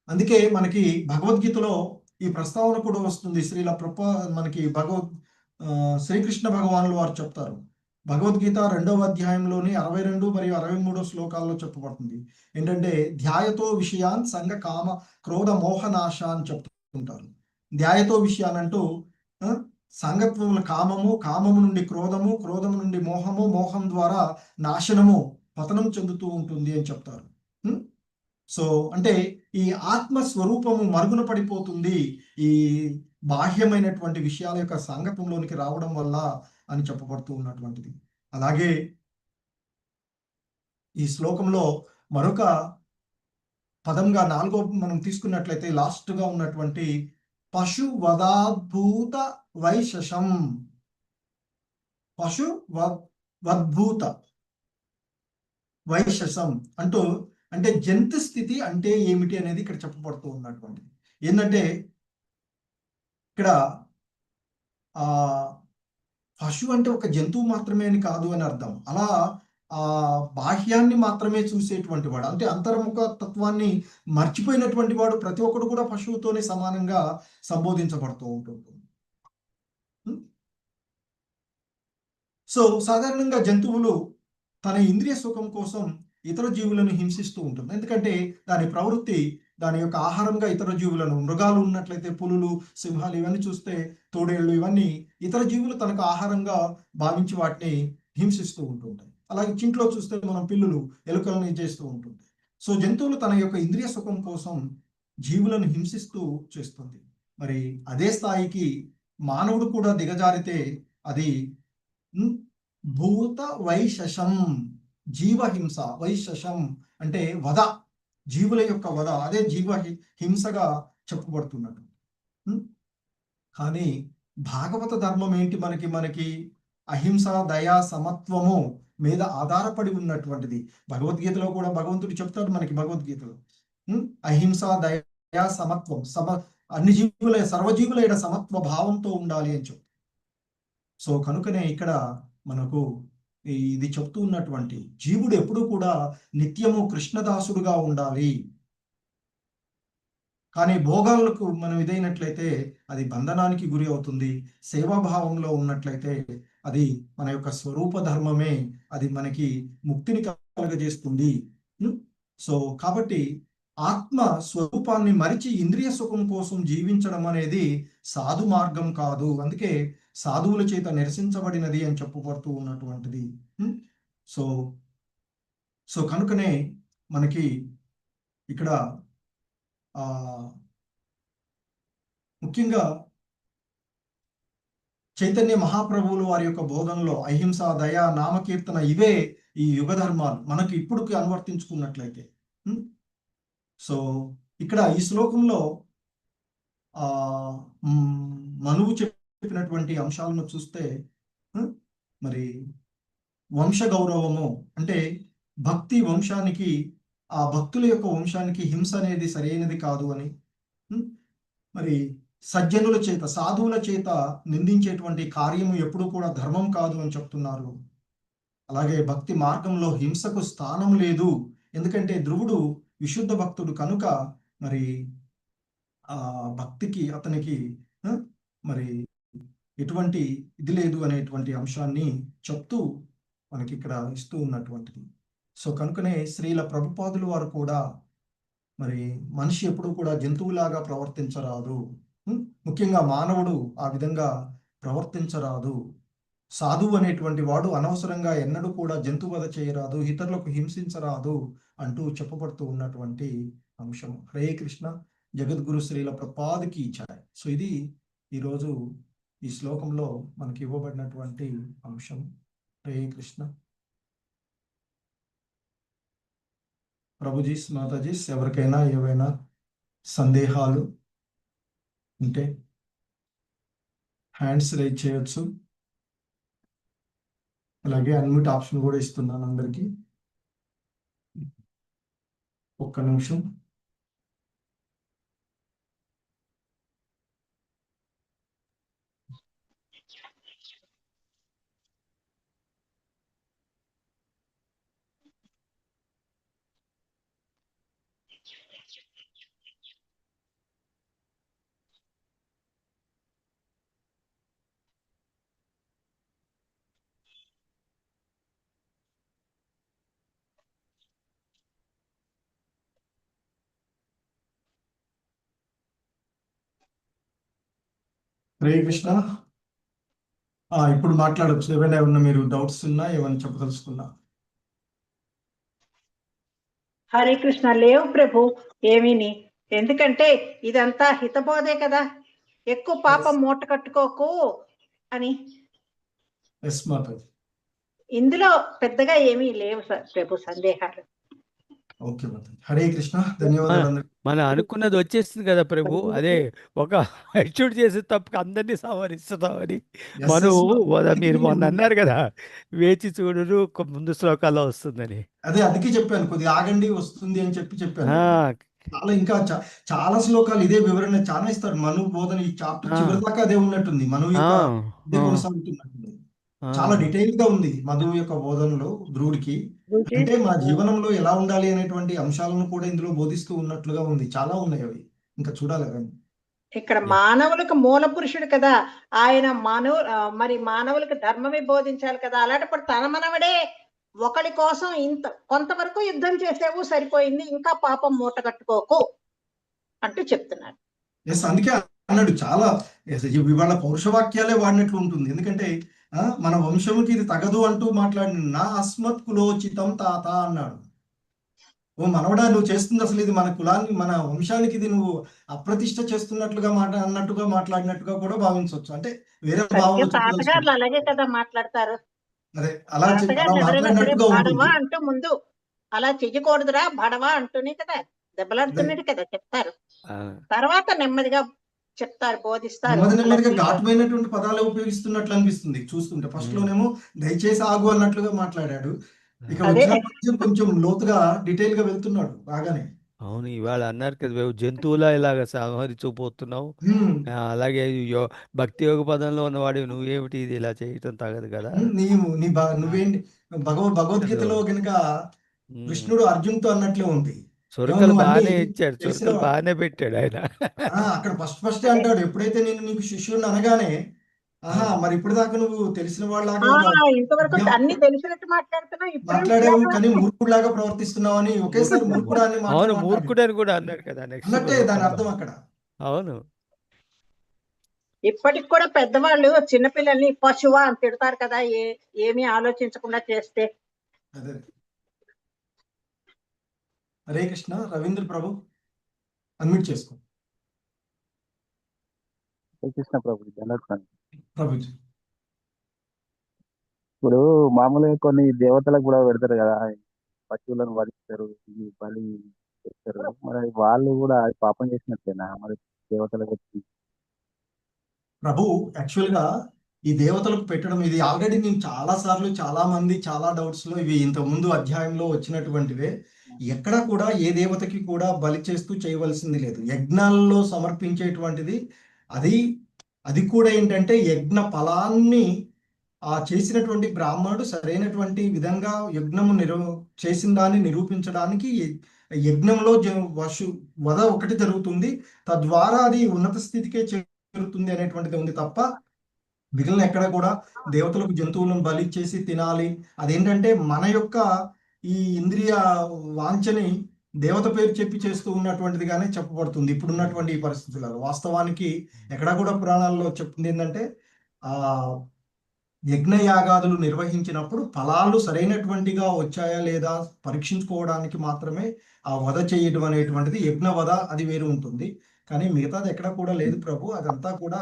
అందుకే మనకి భగవద్గీతలో ఈ ప్రస్తావన కూడా వస్తుంది. మనకి శ్రీకృష్ణ భగవానులు వారు చెప్తారు. భగవద్గీత 2వ అధ్యాయంలోని 62 మరియు 63 శ్లోకాల్లో చెప్పబడుతుంది. ఏంటంటే ధ్యాయతో విషయాన్ సంగ కామ క్రోధ మోహనాశ అని చెప్తుంటారు. ధ్యాయతో విషయానంటూ సంగత్వముల కామము నుండి క్రోధము, క్రోధము నుండి మోహము, మోహం ద్వారా నాశనము, పతనం చెందుతూ ఉంటుంది అని చెప్తారు. సో అంటే ఈ ఆత్మస్వరూపము మరుగున పడిపోతుంది ఈ బాహ్యమైనటువంటి విషయాల యొక్క సంగతంలోనికి రావడం వల్ల అని చెప్పబడుతూ ఉన్నటువంటిది. అలాగే ఈ శ్లోకంలో మరొక పదంగా 4వ మనం తీసుకున్నట్లయితే లాస్ట్గా ఉన్నటువంటి పశువదాద్భూత వైశసం. పశువద్భూత వైశసం అంటే జంతు స్థితి అంటే ఏమిటి అనేది ఇక్కడ చెప్పబడుతూ ఉన్నటువంటిది. ఏంటంటే ఇక్కడ పశువు అంటే ఒక జంతువు మాత్రమే అని కాదు అని అర్థం. అలా బాహ్యాన్ని మాత్రమే చూసేటువంటి వాడు, అంటే అంతర్ముఖ తత్వాన్ని మర్చిపోయినటువంటి వాడు ప్రతి ఒక్కడు కూడా పశువుతోనే సమానంగా సంబోధించబడుతూ ఉంటుంది. సో సాధారణంగా జంతువులు తన ఇంద్రియ సుఖం కోసం ఇతర జీవులను హింసిస్తూ ఉంటుంది. ఎందుకంటే దాని ప్రవృత్తి, దాని యొక్క ఆహారంగా ఇతర జీవులను, మృగాలు ఉన్నట్లయితే పులులు, సింహాలు ఇవన్నీ చూస్తే, తోడేళ్ళు, ఇవన్నీ ఇతర జీవులు తనకు ఆహారంగా భావించి వాటిని హింసిస్తూ ఉంటుంటాయి. అలాగే చింట్లో చూస్తే మనం పిల్లులు, ఎలుకలను చేస్తూ ఉంటుంది. సో జంతువులు తన యొక్క ఇంద్రియ సుఖం కోసం జీవులను హింసిస్తూ చేస్తుంది. మరి అదే స్థాయికి మానవుడు కూడా దిగజారితే అది భూత వైశసం, జీవహింస. వైశసం అంటే వధ, జీవుల యొక్క వధ, అదే జీవ హింసగా చెప్పబడుతున్నట్టు. కానీ భాగవత ధర్మం ఏంటి? మనకి అహింస, దయ, సమత్వము మీద ఆధారపడి ఉన్నటువంటిది. భగవద్గీతలో కూడా భగవంతుడు చెప్తాడు మనకి, భగవద్గీతలో అహింస, దయ, సమత్వం, అన్ని జీవుల సర్వజీవుల యొక్క సమత్వ భావంతో ఉండాలి అని చెప్తారు. సో కనుకనే ఇక్కడ మనకు ఇది చెప్తూ ఉన్నటువంటి జీవుడు ఎప్పుడూ కూడా నిత్యము కృష్ణదాసుడుగా ఉండాలి. కానీ భోగాలకు మనం ఇదైనట్లయితే అది బంధనానికి గురి అవుతుంది. సేవాభావంలో ఉన్నట్లయితే అది మన యొక్క స్వరూప ధర్మమే, అది మనకి ముక్తిని కలుగజేస్తుంది. సో కాబట్టి ఆత్మ స్వరూపాన్ని మరిచి ఇంద్రియ సుఖం కోసం జీవించడం అనేది సాధు మార్గం కాదు. అందుకే సాధువుల చేత నిరసించబడినది అని చెప్పబడుతూ ఉన్నటువంటిది. సో సో కనుకనే మనకి ఇక్కడ ముఖ్యంగా చైతన్య మహాప్రభువులు వారి యొక్క బోధనలో అహింస, దయ, నామకీర్తన ఇవే ఈ యుగ ధర్మాలు మనకి ఇప్పుడుకి అనువర్తించుకున్నట్లయితే. సో ఇక్కడ ఈ శ్లోకంలో మనువు చెప్పినటువంటి అంశాలను చూస్తే మరి వంశ గౌరవము అంటే భక్తి వంశానికి, ఆ భక్తుల యొక్క వంశానికి హింస అనేది సరైనది కాదు అని, మరి సజ్జనుల చేత, సాధువుల చేత నిందించేటువంటి కార్యము ఎప్పుడు కూడా ధర్మం కాదు అని చెప్తున్నారు. అలాగే భక్తి మార్గంలో హింసకు స్థానం లేదు, ఎందుకంటే ధ్రువుడు విశుద్ధ భక్తుడు కనుక మరి ఆ భక్తికి అతనికి మరి ఎటువంటి ఇది లేదు అనేటువంటి అంశాన్ని చెప్తూ మనకి ఇక్కడ ఇస్తూ ఉన్నటువంటిది. సో కనుకనే శ్రీల ప్రభుపాదులు వారు కూడా మరి మనిషి ఎప్పుడు కూడా జంతువులాగా ప్రవర్తించరాదు, ముఖ్యంగా మానవుడు ఆ విధంగా ప్రవర్తించరాదు. సాధువు అనేటువంటి వాడు అనవసరంగా ఎన్నడూ కూడా జంతువధ చేయరాదు, ఇతరులకు హింసించరాదు అంటూ చెప్పబడుతూ ఉన్నటువంటి అంశం. హరే కృష్ణ. జగద్గురు శ్రీల ప్రభుపాదుకి జై. సో ఇది ఈరోజు ఈ శ్లోకంలో మనకి ఇవ్వబడినటువంటి అంశం. హరే కృష్ణ. ప్రభుజీస్, మాతాజీస్, ఎవరికైనా ఏవైనా సందేహాలు ఉంటే హ్యాండ్స్ రైజ్ చేయొచ్చు. అలాగే అన్మ్యూట్ ఆప్షన్ కూడా ఇస్తున్నాను అందరికీ. ఒక్క నిమిషం. హరే కృష్ణ. ఇప్పుడు మాట్లాడచ్చు. ఏమైనా మీరు డౌట్స్ ఉన్నా, ఏమైనా చెప్పదలుచుకున్నా? హరే కృష్ణ. లేవు ప్రభు ఏమీని, ఎందుకంటే ఇదంతా హితబోధే కదా, ఎక్కువ పాపం మూట కట్టుకోకు అని. ఇందులో పెద్దగా ఏమీ లేవు సార్ ప్రభు సందేహాలు. ఓకే, హరే కృష్ణ. ధన్యవాదాలు. మనం అనుకున్నది వచ్చేస్తుంది కదా ప్రభు. అదే ఒక ఎక్స్క్యూట్ చేసే తప్పక అందరినీ సంహరిస్తున్నామని మీరు మొన్న అన్నారు కదా, వేచి చూడు ముందు శ్లోకాల్లో వస్తుందని. అదే అందుకే చెప్పాను, కొద్దిగా ఆగండి వస్తుంది అని చెప్పాను. చాలా ఇంకా చాలా శ్లోకాలు ఇదే వివరణ చాలా ఇస్తారు. మను బోధన ఈ చాప్టర్ చివరి దాకా అదే ఉన్నట్టుంది. మను ఇదే కొనసాగుతున్నట్టుంది. చాలా డీటెయిల్ గా ఉంది మధువు యొక్క బోధనలో ధ్రువుడికి. అంటే మా జీవనంలో ఎలా ఉండాలి అనేటువంటి అంశాలను కూడా ఇందులో బోధిస్తూ ఉన్నట్లుగా ఉంది. చాలా ఉన్నాయి అవి, ఇంకా చూడాలి. కానీ ఇక్కడ మానవులకు మూల పురుషుడు కదా ఆయన, మరి మానవులకు ధర్మమే బోధించాలి కదా. అలాంటప్పుడు తన మనవడే ఒకరి కోసం ఇంత కొంతవరకు యుద్ధం చేసేవు సరిపోయింది, ఇంకా పాపం మూట కట్టుకోకు అంటూ చెప్తున్నాడు. అందుకే అన్నాడు చాలా ఇవాళ పౌరుషవాక్యాలే వాడినట్లు ఉంటుంది. ఎందుకంటే మన వంశముకి ఇది తగదు అంటూ మాట్లాడిన నా అస్మత్ కులోచితం తాత అన్నాడు. ఓ మనవడా, నువ్వు చేస్తుంది అసలు ఇది మన కులాన్ని, మన వంశానికి ఇది నువ్వు అప్రతిష్ట చేస్తున్నట్లుగా అన్నట్టుగా మాట్లాడినట్టుగా కూడా భావించవచ్చు. అంటే వేరే తాతగారులు అలాగే కదా మాట్లాడతారు. అదే అలా మాట్లాడినట్టుగా ఉంటుంది. అంటూ ముందు అలా చెయ్యకూడదురా బడవా అంటూనే కదా దెబ్బలాడుతున్నట్టు కదా చెప్తారు. తర్వాత నెమ్మదిగా చెప్తారు, బోధిస్తారు. నెమ్మదిగా ఘాటుమైనటువంటి పదాలు ఉపయోగిస్తున్నట్లు అనిపిస్తుంది చూస్తుంటే. ఫస్ట్ లోనేమో దయచేసి ఆగు అన్నట్లుగా మాట్లాడాడు, ఇక కొంచెం లోతుగా డీటెయిల్ గా వెళ్తున్నాడు బాగానే. అవును, ఇవాళ అన్నారు కదా జంతువులా ఇలాగ సంహరించుకుపోతున్నావు, అలాగే భక్తి యోగ పదంలో ఉన్నవాడు నువ్వేమిటి ఇది ఇలా చేయటం తగదు కదా. నువ్వేంటి భగవద్గీతలో కనుక కృష్ణుడు అర్జున్తో అన్నట్లే ఉంది. సొరకలు బాగానే ఇచ్చాడు, సొరకలు బాగానే పెట్టాడు ఆయన. అక్కడ ఫస్ట్ అంటాడు, ఎప్పుడైతే నేను నీకు శిష్యుడిని అనగానే ఆహా, మరి ఇప్పుడు దాకా నువ్వు తెలిసిన వాళ్ళలాగా ఇంతవరకు అన్ని తెలిసినట్టు మాట్లాడుతున్నావు, ఇప్పుడు మాట్లాడావు, కానీ మూర్ఖుడిలాగా ప్రవర్తిస్తున్నావు అని ఒకేసారి మూర్ఖుడా అని అవును, మాట్లాడాడు. మూర్ఖుడని కూడా అన్నాడు కదా నెక్స్ట్ అన్నట్టే దాని అర్థం అక్కడ. అవును, ఇప్పటికి కూడా పెద్దవాళ్ళు చిన్నపిల్లల్ని పశువా అని తిడతారు కదా, ఏమీ ఆలోచించకుండా చేస్తే. అదే. హరే కృష్ణ. రవీంద్ర ప్రభు అన్మ్యూట్ చేసుకో. కృష్ణ ప్రభుజీ ధన్యవాదాలు. ప్రభుజీ ఇప్పుడు మామూలుగా కొన్ని దేవతలకు కూడా పెడతారు కదా, పశువులను వధిస్తారు, ఈ బలి చేస్తారు, మరి వాళ్ళు కూడా పాపం చేసినట్లేనా మరి దేవతలకు వచ్చి? ప్రభు యాక్చువల్ గా ఈ దేవతలకు పెట్టడం ఇది ఆల్రెడీ నేను చాలా సార్లు చాలా మంది చాలా డౌట్స్ లో ఇవి ఇంతకుముందు అధ్యాయంలో వచ్చినటువంటివే. ఎక్కడ కూడా ఏ దేవతకి కూడా బలి చేస్తూ చేయవలసింది లేదు. యజ్ఞాల్లో సమర్పించేటువంటిది అది కూడా ఏంటంటే యజ్ఞ ఫలాన్ని చేసినటువంటి బ్రాహ్మణుడు సరైనటువంటి విధంగా యజ్ఞము చేసిన దాన్ని నిరూపించడానికి యజ్ఞంలో వధ ఒకటి జరుగుతుంది, తద్వారా అది ఉన్నత స్థితికే చేరుతుంది అనేటువంటిది ఉంది తప్ప మిగిలిన ఎక్కడ కూడా దేవతలకు జంతువులను బలి చేసి తినాలి, అదేంటంటే మన యొక్క ఈ ఇంద్రియ వాంఛని దేవత పేరు చెప్పి చేస్తూ ఉన్నటువంటిదిగానే చెప్పబడుతుంది ఇప్పుడున్నటువంటి ఈ పరిస్థితులలో. వాస్తవానికి ఎక్కడా కూడా పురాణాల్లో చెప్తుంది ఏంటంటే యజ్ఞయాగాదులు నిర్వహించినప్పుడు ఫలాలు సరైనటువంటిగా వచ్చాయా లేదా పరీక్షించుకోవడానికి మాత్రమే ఆ వధ చేయడం అనేటువంటిది యజ్ఞ వధ, అది వేరు ఉంటుంది. కానీ మిగతాది ఎక్కడ కూడా లేదు ప్రభు. అదంతా కూడా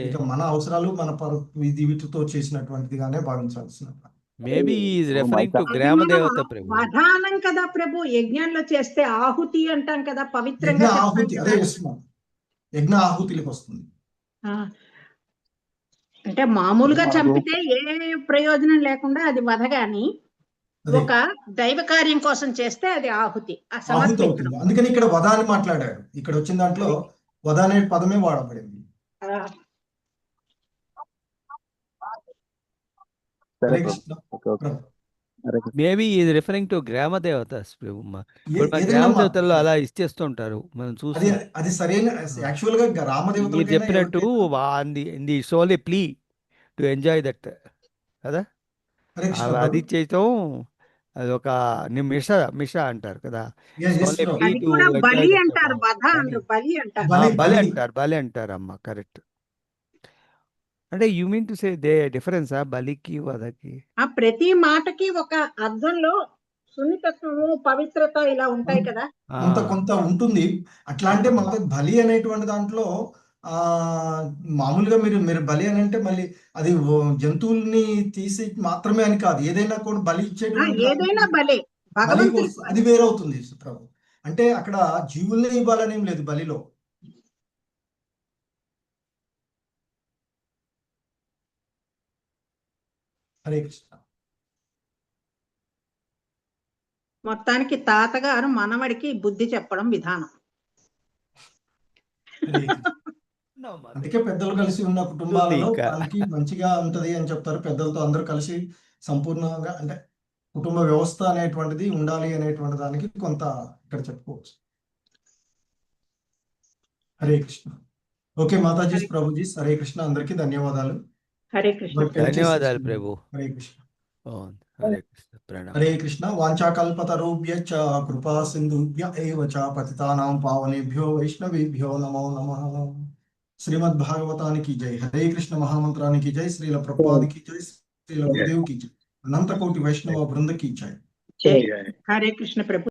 ఇక మన అవసరాలు మన వీటితో చేసినటువంటిదిగానే భావించాల్సిన. మేబీ ఈజ్ రిఫరింగ్ టు గ్రామ దేవత ప్రభు. ప్రధానం కదా ప్రభు, యజ్ఞంలో చేస్తే ఆహుతి అంటాం కదా, పవిత్రంగా ఆహుతి, అదే యజ్ఞ ఆహుతికి వస్తుంది. అంటే మామూలుగా చంపితే ఏ ప్రయోజనం లేకుండా అది వధ, గాని ఒక దైవ కార్యం కోసం చేస్తే అది ఆహుతి. అందుకని ఇక్కడ వధ అని మాట్లాడాడు. ఇక్కడ వచ్చిన దాంట్లో వధ అనే పదమే వాడబడింది. మేబీ ఇది రిఫరింగ్ టు గ్రామ దేవత ప్రభు. గ్రామ దేవతల్లో అలా ఇచ్చేస్తుంటారు మనం చూసి. అది సరైన యాక్చువల్ గా గ్రామ దేవతలు మీరు చెప్పినట్టు the solely to enjoy that కదా, అది చేయటం అది ఒక మిష అంటారు కదా, బలి అంటారు అమ్మ. కరెక్ట్. అంటే you mean to say difference బలికి వధకి? ప్రతి మాటకి ఒక అర్థంలో సున్నితత్వము, పవిత్రత ఇలా ఉంటాయి కదా, కొంత ఉంటుంది. అట్లా అంటే మనకు బలి అనేటువంటి దాంట్లో మామూలుగా మీరు బలి అని అంటే మళ్ళీ అది జంతువుల్ని తీసి మాత్రమే అని కాదు, ఏదైనా కూడా బలి ఇచ్చేటువంటి అది వేరవుతుంది ప్రభు. అంటే అక్కడ జీవుల్నే ఇవ్వాలని ఏం లేదు బలిలో. హరే కృష్ణ. మొత్తానికి తాతగారు మనవడికి బుద్ధి చెప్పడం విధానం. అందుకే పెద్దలు కలిసి ఉన్న కుటుంబాలలో వాళ్ళకి మంచిగా ఉంటది అని చెప్తారు. పెద్దలతో అందరూ కలిసి సంపూర్ణంగా అంటే కుటుంబ వ్యవస్థ అనేటువంటిది ఉండాలి అనేటువంటి దానికి కొంత ఇక్కడ చెప్పుకోవచ్చు. హరే కృష్ణ. ఓకే మాతాజీ, ప్రభుజీ, హరే కృష్ణ. అందరికీ ధన్యవాదాలు. హరే కృష్ణ. ధన్యవాదాలు ప్రభు. హరే కృష్ణ. హరే కృష్ణ. ప్రణామం. హరే కృష్ణ. వాంఛాకల్పతరుభ్యశ్చ కృపా సింధుభ్య ఏవ చ పతితానాం పావనేభ్యో వైష్ణవేభ్యో నమో నమః. శ్రీమద్ భాగవతానికి జై. హరే కృష్ణ మహామంత్రానికి జై. శ్రీల ప్రభుపాదికి జై. శ్రీల గురుదేవ్ కి జై. అనంత కోటి వైష్ణవ బృందకి జై. హరే కృష్ణ ప్రభు.